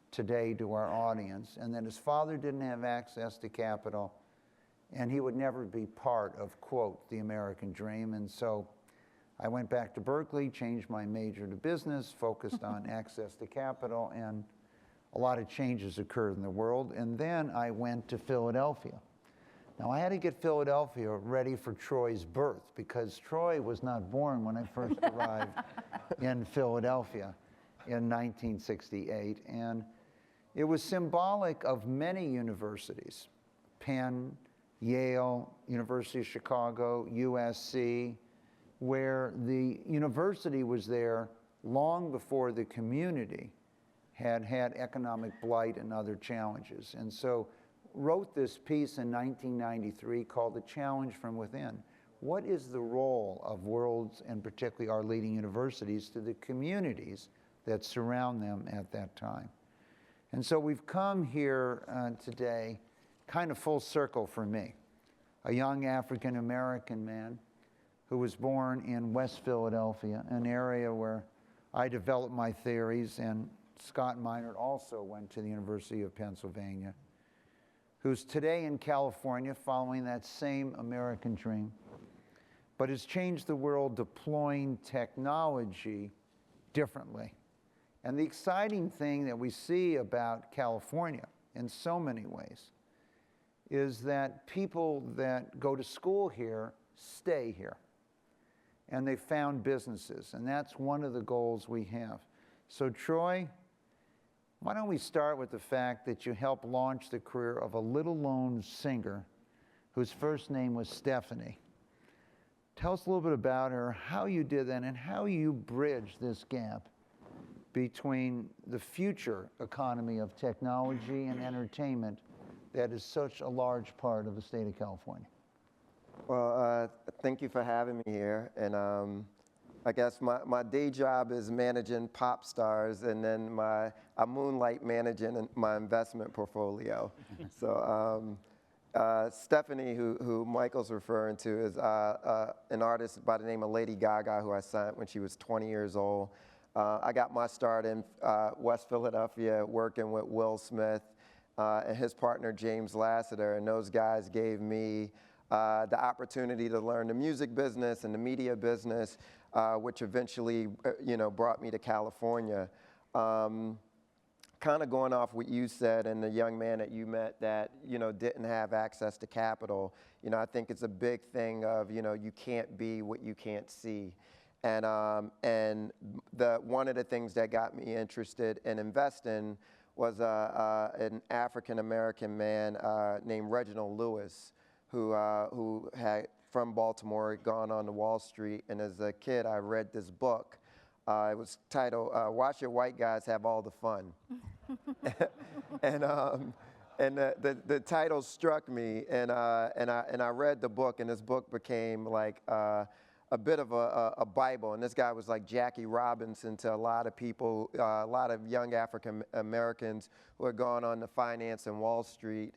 today to our audience, and that his father didn't have access to capital, and he would never be part of, quote, the American dream. And so I went back to Berkeley, changed my major to business, focused on access to capital, and a lot of changes occurred in the world. And then I went to Philadelphia. Now, I had to get Philadelphia ready for Troy's birth, because Troy was not born when I first arrived in Philadelphia in 1968. And it was symbolic of many universities, Penn, Yale, University of Chicago, USC, where the university was there long before the community had had economic blight and other challenges. And so wrote this piece in 1993 called The Challenge from Within. What is the role of world's, and particularly our leading universities, to the communities that surround them at that time? And so we've come here today kind of full circle for me, a young African-American man who was born in West Philadelphia, an area where I developed my theories, and Scott Minerd also went to the University of Pennsylvania, who's today in California following that same American dream, but has changed the world deploying technology differently. And the exciting thing that we see about California in so many ways is that people that go to school here stay here. And they found businesses, and that's one of the goals we have. So Troy, why don't we start with the fact that you helped launch the career of a little lone singer whose first name was Stephanie. Tell us a little bit about her, how you did that, and how you bridged this gap between the future economy of technology and entertainment that is such a large part of the state of California. Well, thank you for having me here. And I guess my day job is managing pop stars, and then I moonlight managing my investment portfolio. So Stephanie, who Michael's referring to, is an artist by the name of Lady Gaga, who I signed when she was 20 years old. I got my start in West Philadelphia working with Will Smith and his partner James Lassiter, and those guys gave me the opportunity to learn the music business and the media business, which eventually, brought me to California. Kind of going off what you said and the young man that you met that, didn't have access to capital, I think it's a big thing of, you can't be what you can't see. And one of the things that got me interested in investing was an African-American man named Reginald Lewis, who had, from Baltimore, gone on to Wall Street. And as a kid, I read this book. It was titled, Watch Your White Guys Have All the Fun. and the title struck me, and I read the book, and this book became like a bit of a Bible. And this guy was like Jackie Robinson to a lot of people, a lot of young African Americans who had gone on to finance in Wall Street.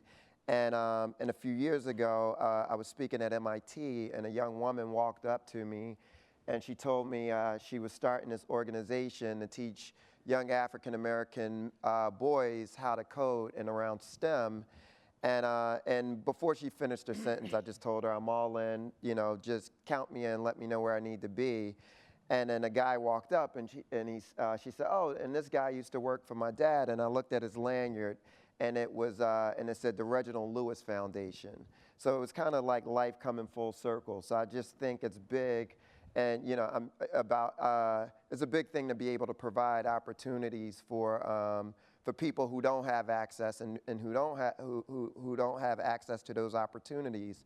And a few years ago, I was speaking at MIT, and a young woman walked up to me, and she told me she was starting this organization to teach young African-American boys how to code and around STEM. And before she finished her sentence, I just told her, I'm all in, just count me in, let me know where I need to be. And then a guy walked up, and she said, oh, and this guy used to work for my dad. And I looked at his lanyard, and it said the Reginald Lewis Foundation. So it was kind of like life coming full circle. So I just think it's big, and it's a big thing to be able to provide opportunities for people who don't have access and who don't have access to those opportunities.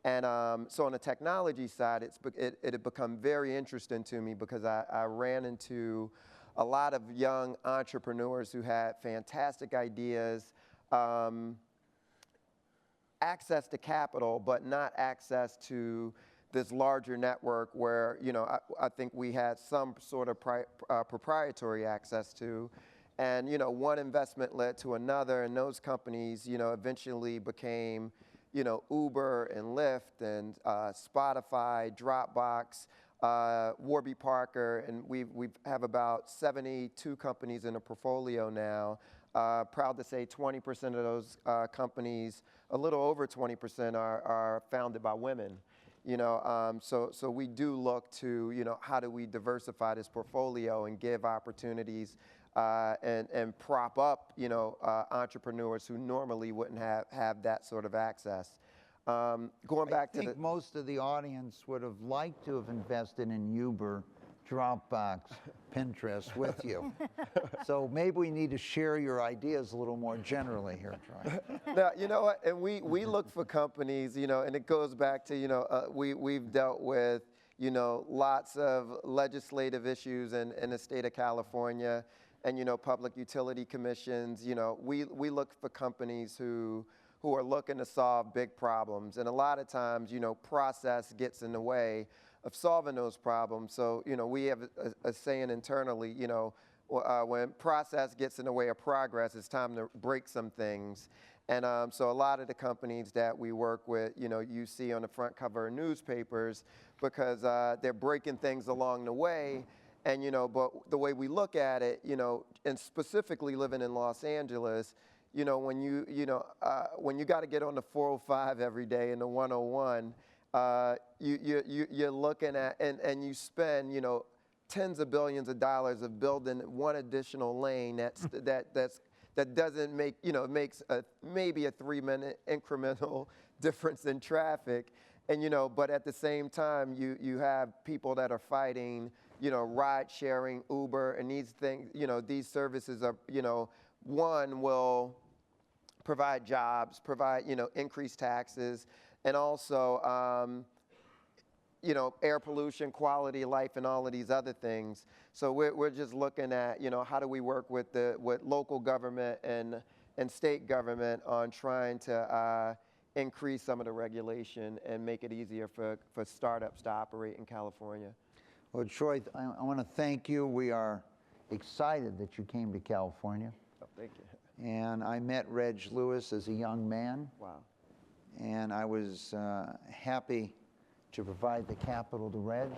And so on the technology side, it had become very interesting to me because I ran into a lot of young entrepreneurs who had fantastic ideas, access to capital, but not access to this larger network where, I think we had some sort of proprietary access to. And, one investment led to another, and those companies, eventually became, Uber and Lyft and Spotify, Dropbox, Warby Parker, and we have about 72 companies in a portfolio now. Proud to say 20% of those companies, a little over 20%, are founded by women. So we do look to, how do we diversify this portfolio and give opportunities and prop up, entrepreneurs who normally wouldn't have that sort of access. Going back to I think most of the audience would have liked to have invested in Uber, Dropbox, Pinterest with you. So maybe we need to share your ideas a little more generally here, Troy. Now, you know what, and we look for companies, and it goes back to, we've dealt with, lots of legislative issues in the state of California and, public utility commissions. We look for companies who are looking to solve big problems. And a lot of times, process gets in the way of solving those problems. So, we have a saying internally, when process gets in the way of progress, it's time to break some things. And so a lot of the companies that we work with, you see on the front cover of newspapers because they're breaking things along the way. And, but the way we look at it, and specifically living in Los Angeles, when you got to get on the 405 every day and the 101, you're looking at, and you spend, tens of billions of dollars of building one additional lane that doesn't make, makes maybe a 3-minute incremental difference in traffic. And, but at the same time, you have people that are fighting, ride sharing, Uber, and these things, these services are, one will provide jobs, provide, increased taxes, and also, air pollution, quality of life, and all of these other things. So we're just looking at, how do we work with local government and state government on trying to increase some of the regulation and make it easier for startups to operate in California. Well, Troy, I want to thank you. We are excited that you came to California. Oh, thank you. And I met Reg Lewis as a young man. Wow. And I was happy to provide the capital to Reg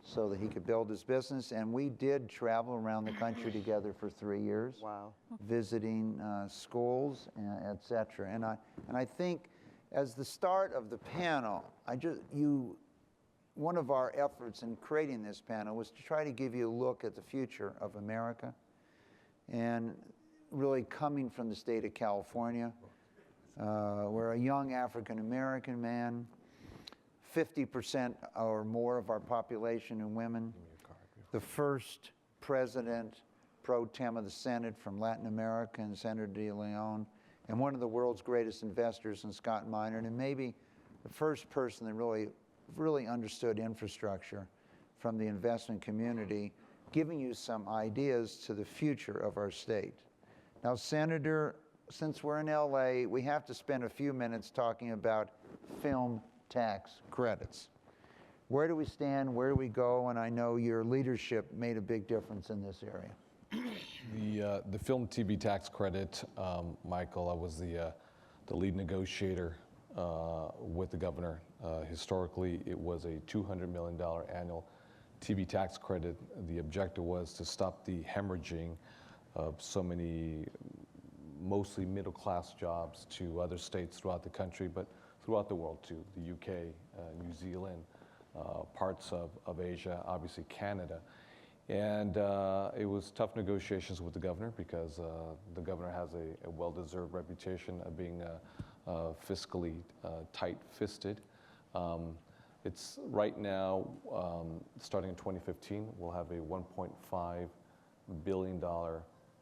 so that he could build his business. And we did travel around the country together for 3 years. Wow. Visiting schools, et cetera. And I think as the start of the panel, one of our efforts in creating this panel was to try to give you a look at the future of America, and really coming from the state of California, where a young African-American man, 50% or more of our population are women, the first president pro tem of the Senate from Latin America, and Senator De Leon, and one of the world's greatest investors in Scott Minerd, and maybe the first person that really understood infrastructure from the investment community, giving you some ideas to the future of our state. Now, Senator, since we're in LA, we have to spend a few minutes talking about film tax credits. Where do we stand? Where do we go? And I know your leadership made a big difference in this area. The film TV tax credit, Michael, was the the lead negotiator with the governor. Historically, it was a $200 million annual TV tax credit. The objective was to stop the hemorrhaging of so many mostly middle-class jobs to other states throughout the country, but throughout the world too, the UK, New Zealand, parts of Asia, obviously Canada. And it was tough negotiations with the governor because the governor has a well-deserved reputation of being fiscally tight-fisted. It's right now, starting in 2015, we'll have a $1.5 billion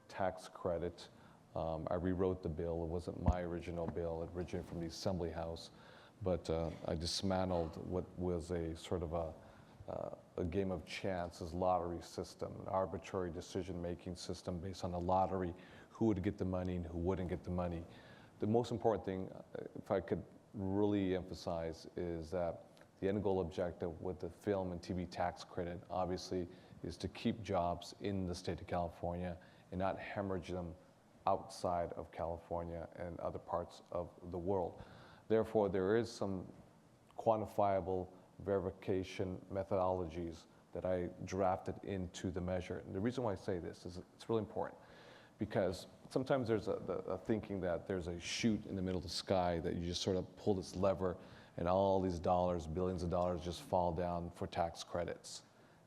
tax credit. I rewrote the bill. It wasn't my original bill. It originated from the Assembly House, but I dismantled what was a sort of a game of chances lottery system, an arbitrary decision-making system based on a lottery, who would get the money and who wouldn't get the money. The most important thing, if I could really emphasize, is that the end goal objective with the film and TV tax credit, obviously, is to keep jobs in the state of California and not hemorrhage them outside of California and other parts of the world. Therefore, there is some quantifiable verification methodologies that I drafted into the measure. And the reason why I say this is it's really important because sometimes there's a thinking that there's a chute in the middle of the sky that you just sort of pull this lever and all these dollars, billions of dollars just fall down for tax credits.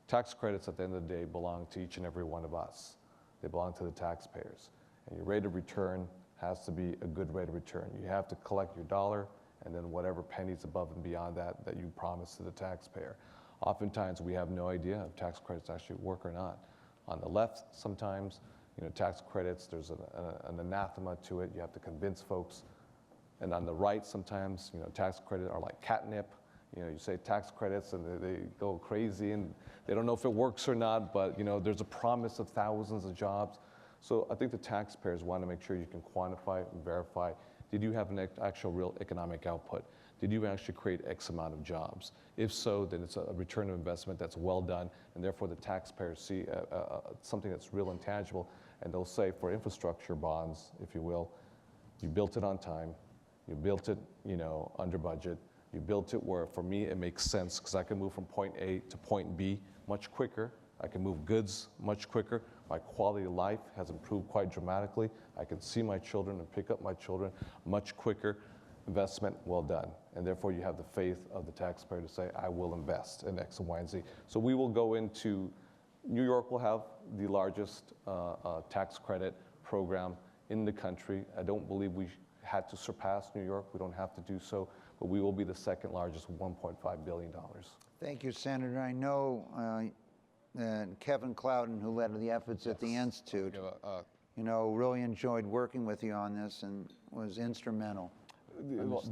Tax credits at the end of the day belong to each and every one of us. They belong to the taxpayers. And your rate of return has to be a good rate of return. You have to collect your dollar and then whatever pennies above and beyond that you promise to the taxpayer. Oftentimes we have no idea if tax credits actually work or not. On the left, sometimes, tax credits, there's an anathema to it. You have to convince folks. And on the right, sometimes, tax credits are like catnip. You say tax credits and they go crazy and they don't know if it works or not, but there's a promise of thousands of jobs. So I think the taxpayers want to make sure you can quantify and verify, did you have an actual real economic output? Did you actually create X amount of jobs? If so, then it's a return of investment that's well done, and therefore the taxpayers see something that's real and tangible, and they'll say for infrastructure bonds, if you will, you built it on time, you built it, under budget, you built it where, for me, it makes sense because I can move from point A to point B much quicker. I can move goods much quicker. My quality of life has improved quite dramatically. I can see my children and pick up my children much quicker. Investment, well done. And therefore you have the faith of the taxpayer to say, I will invest in X and Y and Z. So we will go into, New York will have the largest tax credit program in the country. I don't believe we had to surpass New York. We don't have to do so, but we will be the second largest, $1.5 billion. Thank you, Senator. I know Kevin Clouden, who led the efforts at the Institute, really enjoyed working with you on this and was instrumental.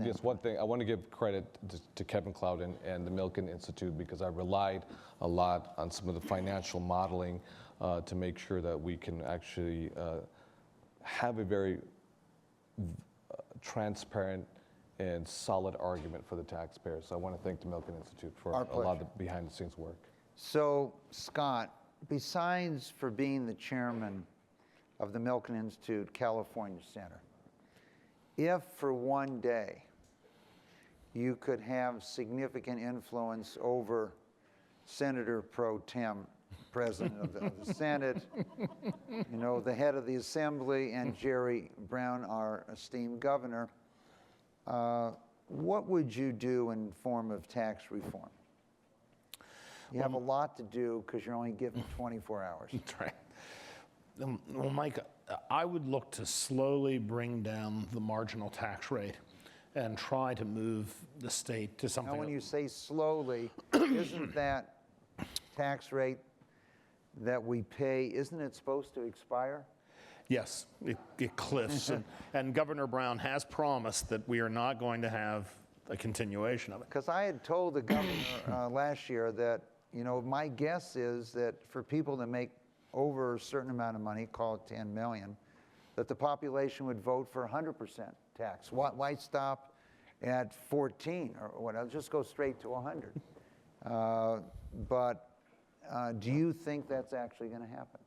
Yes, one thing, I want to give credit to Kevin Clouden and the Milken Institute because I relied a lot on some of the financial modeling to make sure that we can actually have a very transparent and solid argument for the taxpayers. So I want to thank the Milken Institute for a lot of the behind-the-scenes work. So, Scott, besides for being the chairman of the Milken Institute California Center, if for one day you could have significant influence over Senator Pro Tem, President of the Senate, the head of the Assembly, and Jerry Brown, our esteemed governor, what would you do in form of tax reform? You have a lot to do because you're only given 24 hours. That's right. Well, Mike, I would look to slowly bring down the marginal tax rate and try to move the state to something. Now, when you say slowly, isn't that tax rate that we pay, isn't it supposed to expire? Yes, it cliffs. and Governor Brown has promised that we are not going to have a continuation of it. Because I had told the governor last year that, my guess is that for people that make over a certain amount of money, call it 10 million, that the population would vote for 100% tax. Why stop at 14 or whatever? Just go straight to 100. But do you think that's actually going to happen?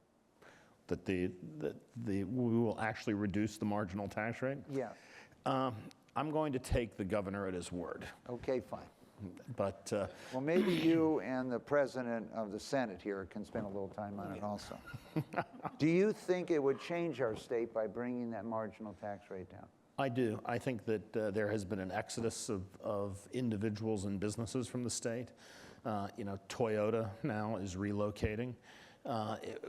That we will actually reduce the marginal tax rate? Yeah. I'm going to take the governor at his word, Okay, fine. but Well, maybe you and the president of the Senate here can spend a little time on it also. Do you think it would change our state by bringing that marginal tax rate down? I do. I think that there has been an exodus of individuals and businesses from the state. Toyota now is relocating.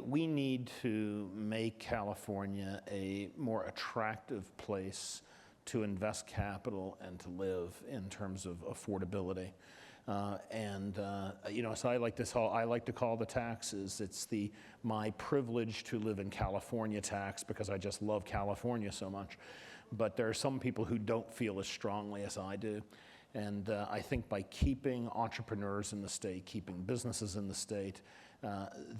We need to make California a more attractive place to invest capital and to live in terms of affordability. So I like to call the taxes, it's my privilege to live in California tax because I just love California so much. But there are some people who don't feel as strongly as I do. And I think by keeping entrepreneurs in the state, keeping businesses in the state,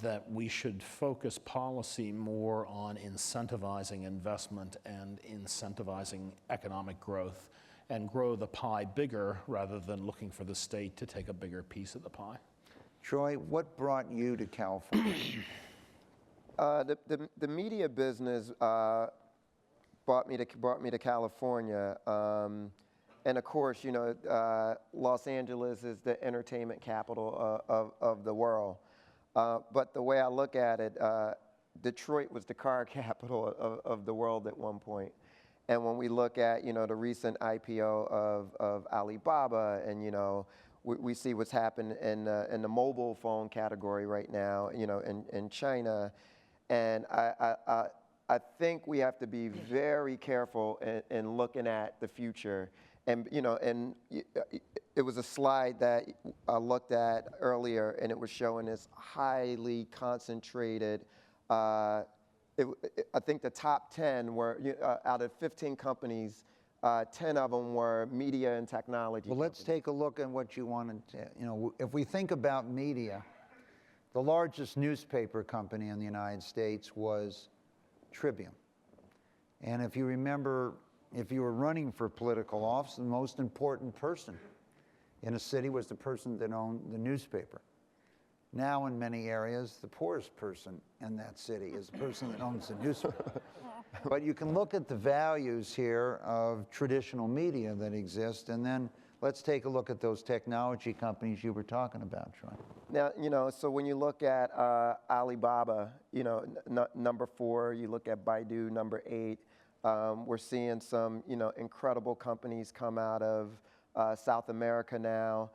that we should focus policy more on incentivizing investment and incentivizing economic growth and grow the pie bigger rather than looking for the state to take a bigger piece of the pie. Troy, what brought you to California? The media business brought me to California. And of course, Los Angeles is the entertainment capital of the world. But the way I look at it, Detroit was the car capital of the world at one point. And when we look at, the recent IPO of Alibaba, and, we see what's happened in the mobile phone category right now, in China. And I think we have to be very careful in looking at the future. And, it was a slide that I looked at earlier, and it was showing this highly concentrated, I think the top 10 were, out of 15 companies, 10 of them were media and technology. Well, let's take a look at what you wanted to, if we think about media, the largest newspaper company in the United States was Tribune. And if you remember, if you were running for political office, the most important person in a city was the person that owned the newspaper. Now, in many areas, the poorest person in that city is the person that owns the newspaper. But you can look at the values here of traditional media that exist, and then let's take a look at those technology companies you were talking about, Troy. Now, so when you look at Alibaba, number 4, you look at Baidu, number 8, we're seeing some, incredible companies come out of South America now.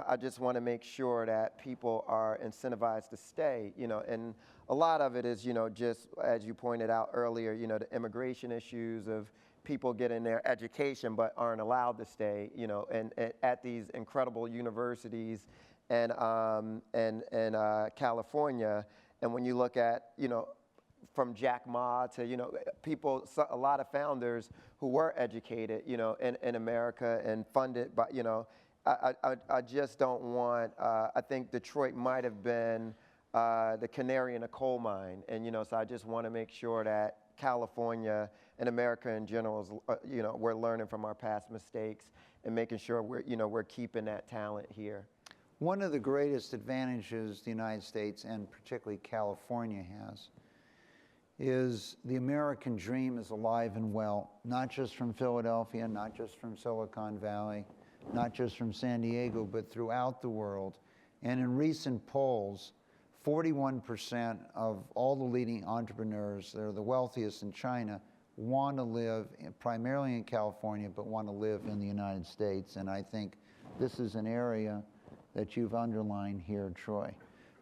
I just want to make sure that people are incentivized to stay, and a lot of it is, just as you pointed out earlier, the immigration issues of people getting their education but aren't allowed to stay, and at these incredible universities and California. And when you look at, from Jack Ma to, people, a lot of founders who were educated, in America and funded, but, I just don't want, I think Detroit might have been the canary in a coal mine. And, so I just want to make sure that California and America in general is, we're learning from our past mistakes and making sure we're keeping that talent here. One of the greatest advantages the United States, and particularly California, has is the American dream is alive and well, not just from Philadelphia, not just from Silicon Valley, not just from San Diego, but throughout the world. And in recent polls, 41% of all the leading entrepreneurs, they're the wealthiest in China, want to live primarily in California, but want to live in the United States. And I think this is an area that you've underlined here, Troy.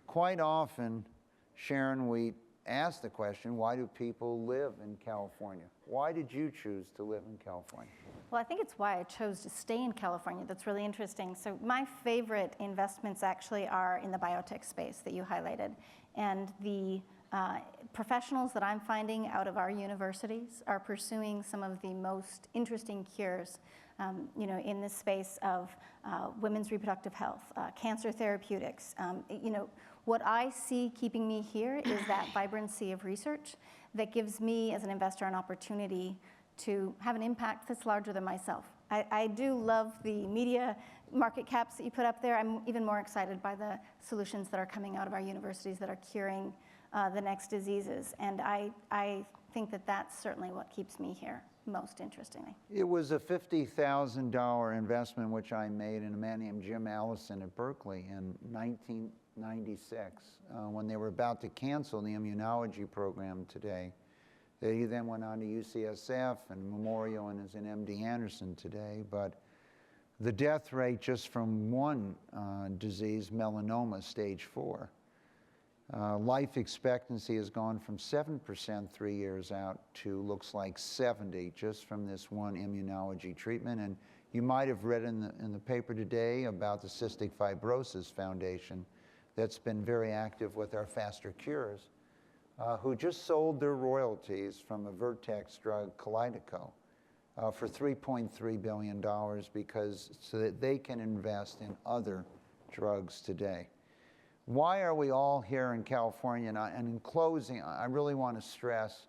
Quite often, Sharon, we ask the question, why do people live in California? Why did you choose to live in California? Well, I think it's why I chose to stay in California. That's really interesting. So my favorite investments actually are in the biotech space that you highlighted. And the professionals that I'm finding out of our universities are pursuing some of the most interesting cures, in this space of women's reproductive health, cancer therapeutics. What I see keeping me here is that vibrancy of research that gives me, as an investor, an opportunity to have an impact that's larger than myself. I do love the media market caps that you put up there. I'm even more excited by the solutions that are coming out of our universities that are curing the next diseases. And I think that that's certainly what keeps me here. most interestingly? It was a $50,000 investment which I made in a man named Jim Allison at Berkeley in 1996 when they were about to cancel the immunology program today. He then went on to UCSF and Memorial and is in MD Anderson today. But the death rate just from one disease, melanoma, stage 4, life expectancy has gone from 7% 3 years out to looks like 70 just from this one immunology treatment. And you might have read in the paper today about the Cystic Fibrosis Foundation that's been very active with our Faster Cures, who just sold their royalties from a Vertex drug, Kalydeco, for $3.3 billion so that they can invest in other drugs today. Why are we all here in California? And in closing, I really want to stress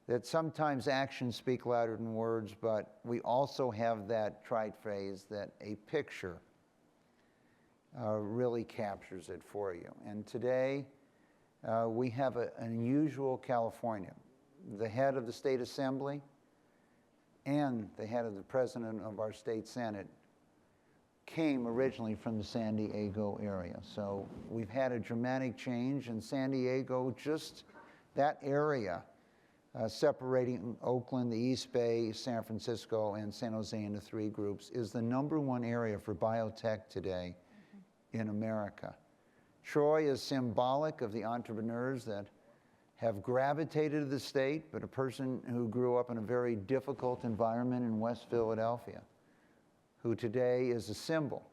that sometimes actions speak louder than words, but we also have that trite phrase that a picture really captures it for you. And today, we have an unusual California. The head of the state assembly and the head of the president of our state senate came originally from the San Diego area. So we've had a dramatic change in San Diego, just that area separating Oakland, the East Bay, San Francisco, and San Jose into 3 groups is the #1 area for biotech today in America. Troy is symbolic of the entrepreneurs that have gravitated to the state, but a person who grew up in a very difficult environment in West Philadelphia, who today is a symbol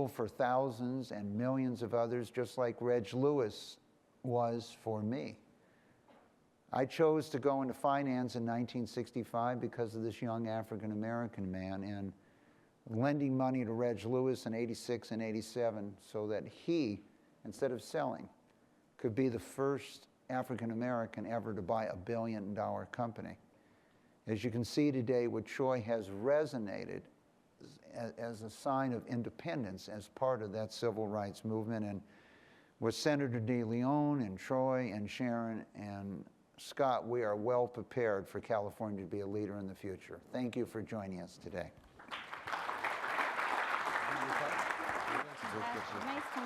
for thousands and millions of others, just like Reg Lewis was for me. I chose to go into finance in 1965 because of this young African-American man, and lending money to Reg Lewis in 86 and 87 so that he, instead of selling, could be the first African-American ever to buy a $1 billion company. As you can see today, what Troy has resonated as a sign of independence as part of that civil rights movement. And with Senator De Leon and Troy and Sharon and Scott, we are well prepared for California to be a leader in the future. Thank you for joining us today. Nice to meet you.